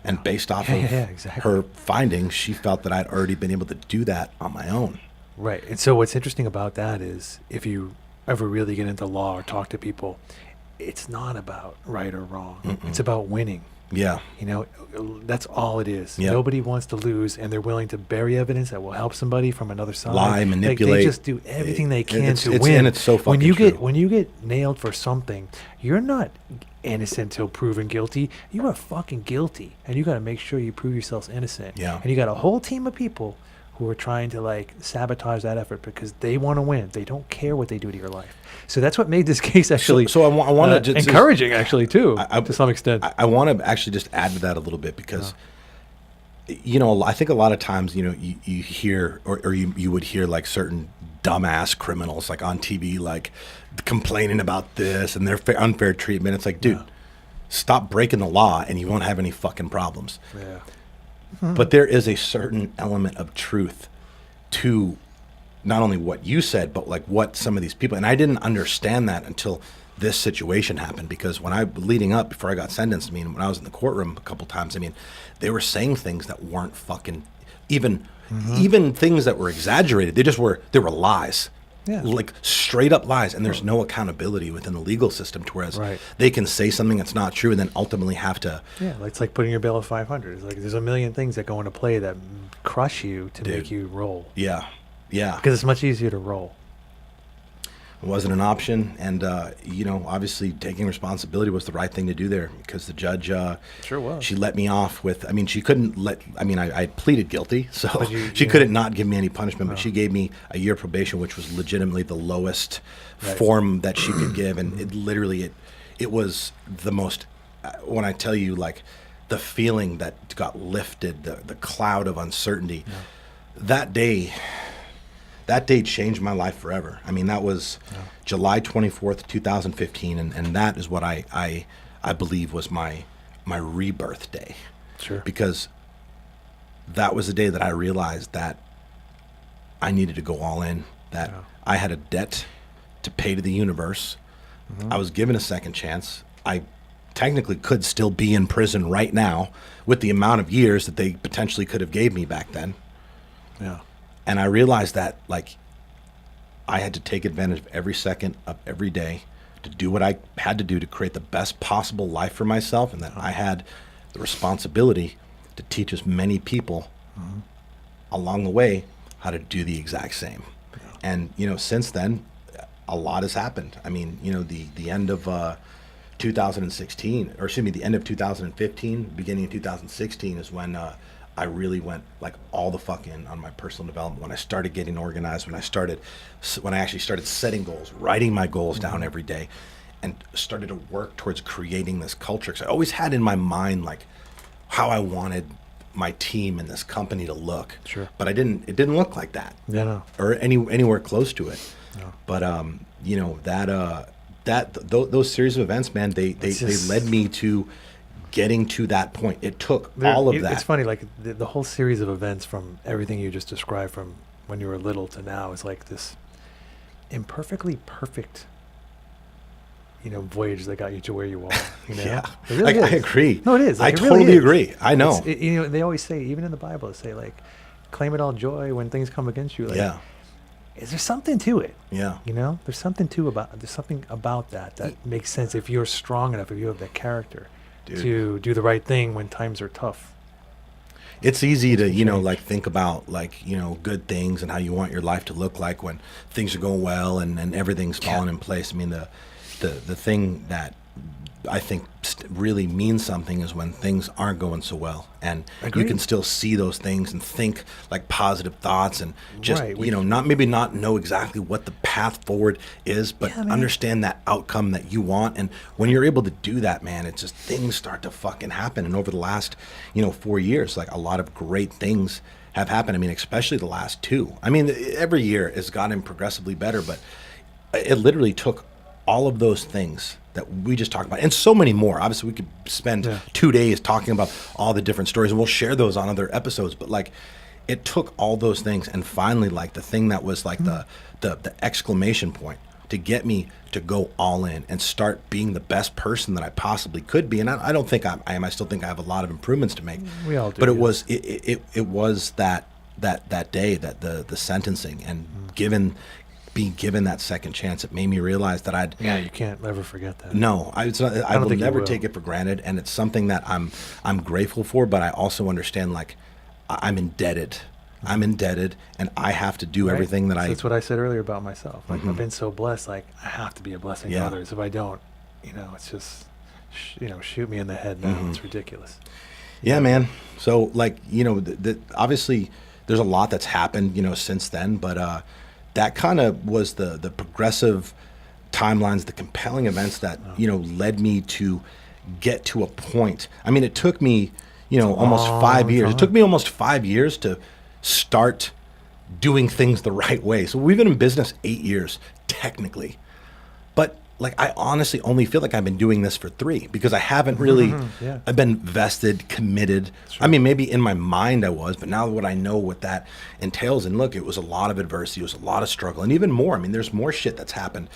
And based off of her findings, she felt that I'd already been able to do that on my own. Right. And so what's interesting about that is if you ever really get into law or talk to people, it's not about right or wrong. Mm-mm. It's about winning. Yeah. You know, that's all it is. Yep. Nobody wants to lose, and they're willing to bury evidence that will help somebody from another side. Lie, manipulate. They just do everything they can It's- to it's- win. and it's so fucking true. When you get nailed for something, you're not innocent till proven guilty. You are fucking guilty, and you got to make sure you prove yourselves innocent. Yeah. And you got a whole team of people who are trying to like sabotage that effort because they want to win. They don't care what they do to your life. So that's what made this case actually So I want to encouraging, actually, too, I- to some extent. I want to actually just add to that a little bit because, you know, I think a lot of times, you know, you hear or you would hear like certain dumbass criminals like on TV, like complaining about this and their unfair treatment. It's like, dude, stop breaking the law and you won't have any fucking problems. Yeah. But there is a certain element of truth to not only what you said, but like what some of these people, and I didn't understand that until this situation happened, because when leading up before I got sentenced, I mean, when I was in the courtroom a couple times, I mean, they were saying things that weren't fucking, even things that were exaggerated. They were lies. Yeah. Like straight up lies, and there's no accountability within the legal system to whereas Right. they can say something that's not true and then ultimately have to. Yeah, it's like putting your bail at 500. It's like there's a million things that go into play that crush you to Dude. make you roll. Yeah. Because it's much easier to roll. It wasn't an option, and you know, obviously taking responsibility was the right thing to do there, because the judge Sure was. she let me off with, I mean, she couldn't let, I mean, I pleaded guilty, so But she yeah. couldn't not give me any punishment, but No. she gave me a year probation, which was legitimately the lowest Right. form that she could give, and it literally it was the most, when I tell you, like, the feeling that got lifted, the cloud of uncertainty, that day changed my life forever. I mean, that was July 24th, 2015, and that is what I believe was my rebirth day. Sure. Because that was the day that I realized that I needed to go all in, that Yeah. I had a debt to pay to the universe. I was given a second chance. I technically could still be in prison right now with the amount of years that they potentially could have gave me back then. Yeah. And I realized that, like, I had to take advantage of every second of every day to do what I had to do to create the best possible life for myself, and that I had the responsibility to teach as many people along the way how to do the exact same. And, you know, since then, a lot has happened. I mean, you know, the end of 2016, or excuse me, the end of 2015, beginning of 2016 is when I really went like all the fuck in on my personal development. When I started getting organized, when I actually started setting goals, writing my goals down every day, and started to work towards creating this culture. Because I always had in my mind like how I wanted my team and this company to look. Sure. But it didn't look like that, Yeah, no. or anywhere close to it. No. But you know, those series of events, man, they led me to getting to that point. It took all of that. It's funny, like the whole series of events, from everything you just described from when you were little to now, is like this imperfectly perfect, you know, voyage that got you to where you are. You know? Yeah, It really I is. agree. No, it is. I Like, it totally really is. agree. I know. You know, they always say, even in the Bible, they say like, claim it all joy when things come against you. Like, Yeah, is there something to it? yeah. You know, there's something about that makes sense if you're strong enough, if you have that character Dude. to do the right thing when times are tough. It's easy to, you know, change. like think about like, you know, good things and how you want your life to look like when things are going well and everything's falling in place. I mean, the thing that I think really means something is when things aren't going so well, and you Agreed. can still see those things and think like positive thoughts, and just, Right, you know, not know exactly what the path forward is, but Yeah, man. understand that outcome that you want. And when you're able to do that, man, it's just things start to fucking happen. And over the last, you know, 4 years, like a lot of great things have happened. I mean, especially the last 2. I mean, every year has gotten progressively better, but it literally took all of those things that we just talked about, and so many more. Obviously, we could spend 2 days talking about all the different stories, and we'll share those on other episodes. But like, it took all those things, and finally, like the thing that was like the exclamation point to get me to go all in and start being the best person that I possibly could be. And I don't think I am. I still think I have a lot of improvements to make. We all do. But it yeah. was it was that day, that the sentencing, and given being given that second chance, it made me realize that Yeah, you can't ever forget that. no, I will think you never will. take it for granted, and it's something that I'm grateful for. But I also understand, like, I'm indebted. I'm indebted, and I have to do Right? everything that So I. that's what I said earlier about myself. Like, Mhm. I've been so blessed. Like, I have to be a blessing Yeah. to others. If I don't, it's just, shoot me in the head now. Mhm. It's ridiculous. Yeah, man. So, like, obviously there's a lot that's happened, since then, but that kind of was the progressive timelines, the compelling events that, led me to get to a point. I mean, it took me, almost 5 years. It time. took me almost 5 years to start doing things the right way. So we've been in business 8 years, technically. But like, I honestly only feel like I've been doing this for 3 because I haven't really, Yeah. I've been vested, committed. I mean, maybe in my mind I was, but now what I know what that entails, and look, it was a lot of adversity, it was a lot of struggle, and even more. I mean, there's more shit that's happened,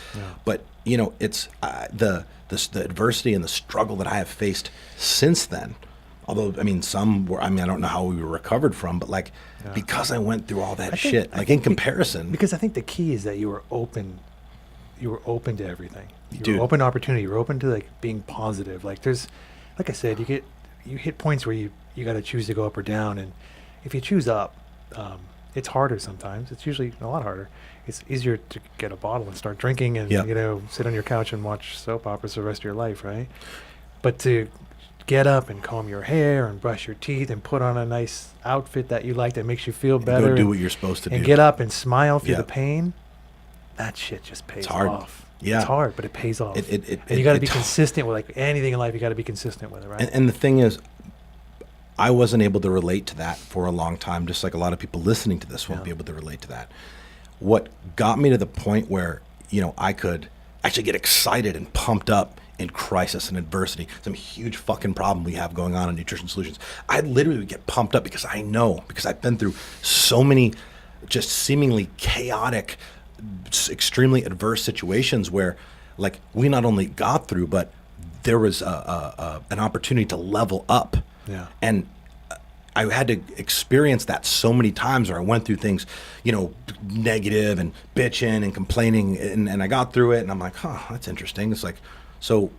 but it's the adversity and the struggle that I have faced since then. Although, I mean, I don't know how we were recovered from, but like, because I went through all that shit, like in comparison. Because I think the key is that you were open to everything. You Dude. were open to opportunity. You were open to like being positive. Like like I said, you hit points where you got to choose to go up or down. And if you choose up, it's harder sometimes. It's usually a lot harder. It's easier to get a bottle and start drinking and, sit on your couch and watch soap operas for the rest of your life, right? But to get up and comb your hair and brush your teeth and put on a nice outfit that you like that makes you feel better. Go do what you're supposed to do. And get up and smile through Yeah. the pain. That shit just pays It's hard. off. Yeah. It's hard, but it pays off. And you got to be consistent with like anything in life. You got to be consistent with it, right? And the thing is, I wasn't able to relate to that for a long time, just like a lot of people listening to this won't be able to relate to that. What got me to the point where, I could actually get excited and pumped up in crisis and adversity, some huge fucking problem we have going on in Nutrition Solutions. I literally would get pumped up because I've been through so many just seemingly chaotic, extremely adverse situations where, like, we not only got through, but there was an opportunity to level up. Yeah. And I had to experience that so many times where I went through things, negative and bitching and complaining, and I got through it, and I'm like, that's interesting. It's like, so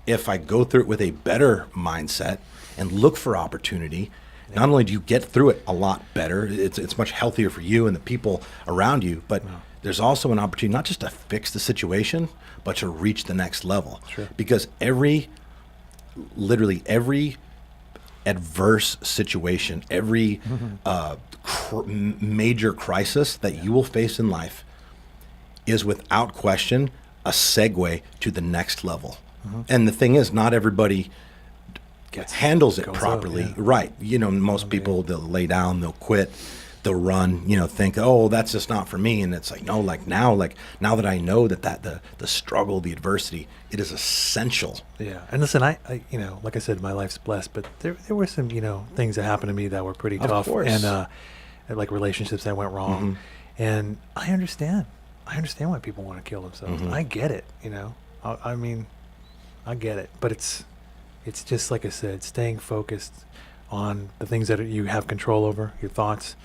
if I go through it with a better mindset and look for opportunity, not only do you get through it a lot better, it's much healthier for you and the people around you, but there's also an opportunity not just to fix the situation, but to reach the next level. Sure. Because literally every adverse situation, every major crisis that you will face in life is without question a segue to the next level. And the thing is, not everybody handles it goes up, properly. yeah. Right. Most people, they'll lay down, they'll quit, they'll run, think, oh, that's just not for me. And it's like, no, now that I know that the struggle, the adversity, it is essential. Yeah. And listen, I like I said, my life's blessed, but there were some, things that happened to me that were pretty Of tough. course. And like relationships that went wrong. And I understand why people want to kill themselves. I get it, I mean, I get it, but it's just like I said, staying focused on the things that you have control over, your thoughts,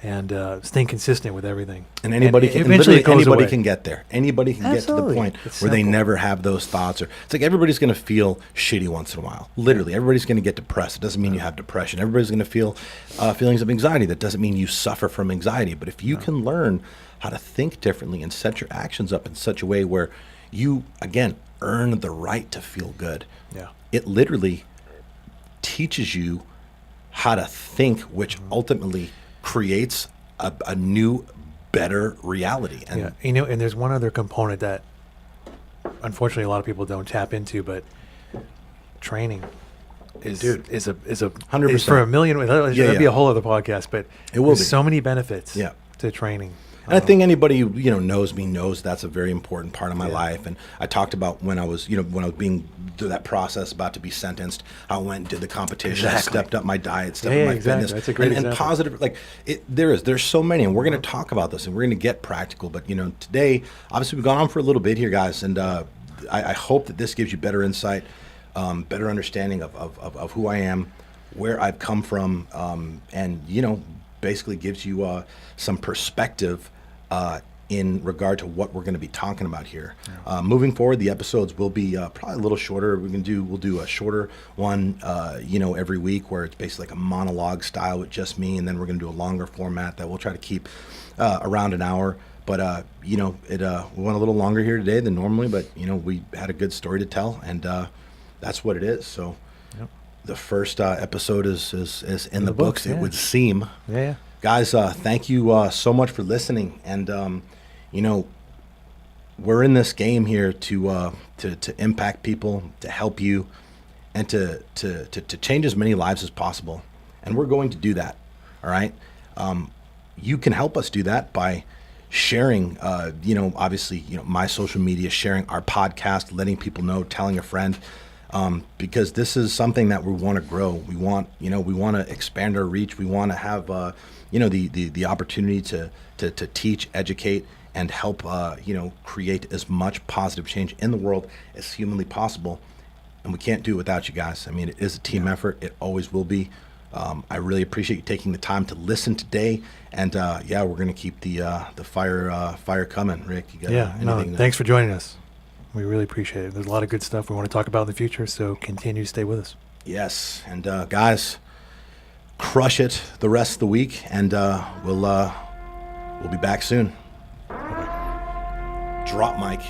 and staying consistent with everything. And anybody And can eventually it goes anybody away. can get there. Anybody can get to the Absolutely. point It's where they simple. never have those thoughts. Or it's like everybody's going to feel shitty once in a while. Literally, everybody's going to get depressed. It doesn't mean you have depression. Everybody's going to feel feelings of anxiety. That doesn't mean you suffer from anxiety. But if you can learn how to think differently and set your actions up in such a way where you, again, earn the right to feel good, it literally teaches you how to think, which ultimately creates a new, better reality. And and there's one other component that unfortunately a lot of people don't tap into, but training is a 100%. is for a million. That'd be a whole other podcast, but It will there's be. so many benefits Yeah. to training. And I think anybody who knows me knows that's a very important part of my life. And I talked about when I was being through that process, about to be sentenced, I went and did the competition, Exactly. stepped up my diet, stepped Yeah, up my exactly. fitness, That's a great and example. positive. Like there's so many, and we're going to talk about this, and we're going to get practical. But today, obviously, we've gone on for a little bit here, guys, and I hope that this gives you better insight, better understanding of who I am, where I've come from, and basically gives you some perspective in regard to what we're going to be talking about here. Moving forward, the episodes will be probably a little shorter. We'll do a shorter one, every week, where it's basically like a monologue style with just me, and then we're going to do a longer format that we'll try to keep around an hour. But we went a little longer here today than normally, but we had a good story to tell, and that's what it is. So the first episode is in the books. Yeah. It would seem. Yeah. Guys, thank you so much for listening, and we're in this game here to impact people, to help you, and to change as many lives as possible, and we're going to do that. All right, you can help us do that by sharing, obviously, my social media, sharing our podcast, letting people know, telling a friend. Because this is something that we want to grow. We want to expand our reach. We want to have, the opportunity to teach, educate, and help, create as much positive change in the world as humanly possible. And we can't do it without you guys. I mean, it is a team effort. It always will be. I really appreciate you taking the time to listen today. And we're going to keep the fire coming. Rick, you got anything? Thanks for joining us. We really appreciate it. There's a lot of good stuff we want to talk about in the future, so continue to stay with us. Yes, and guys, crush it the rest of the week, and we'll be back soon. Drop mic.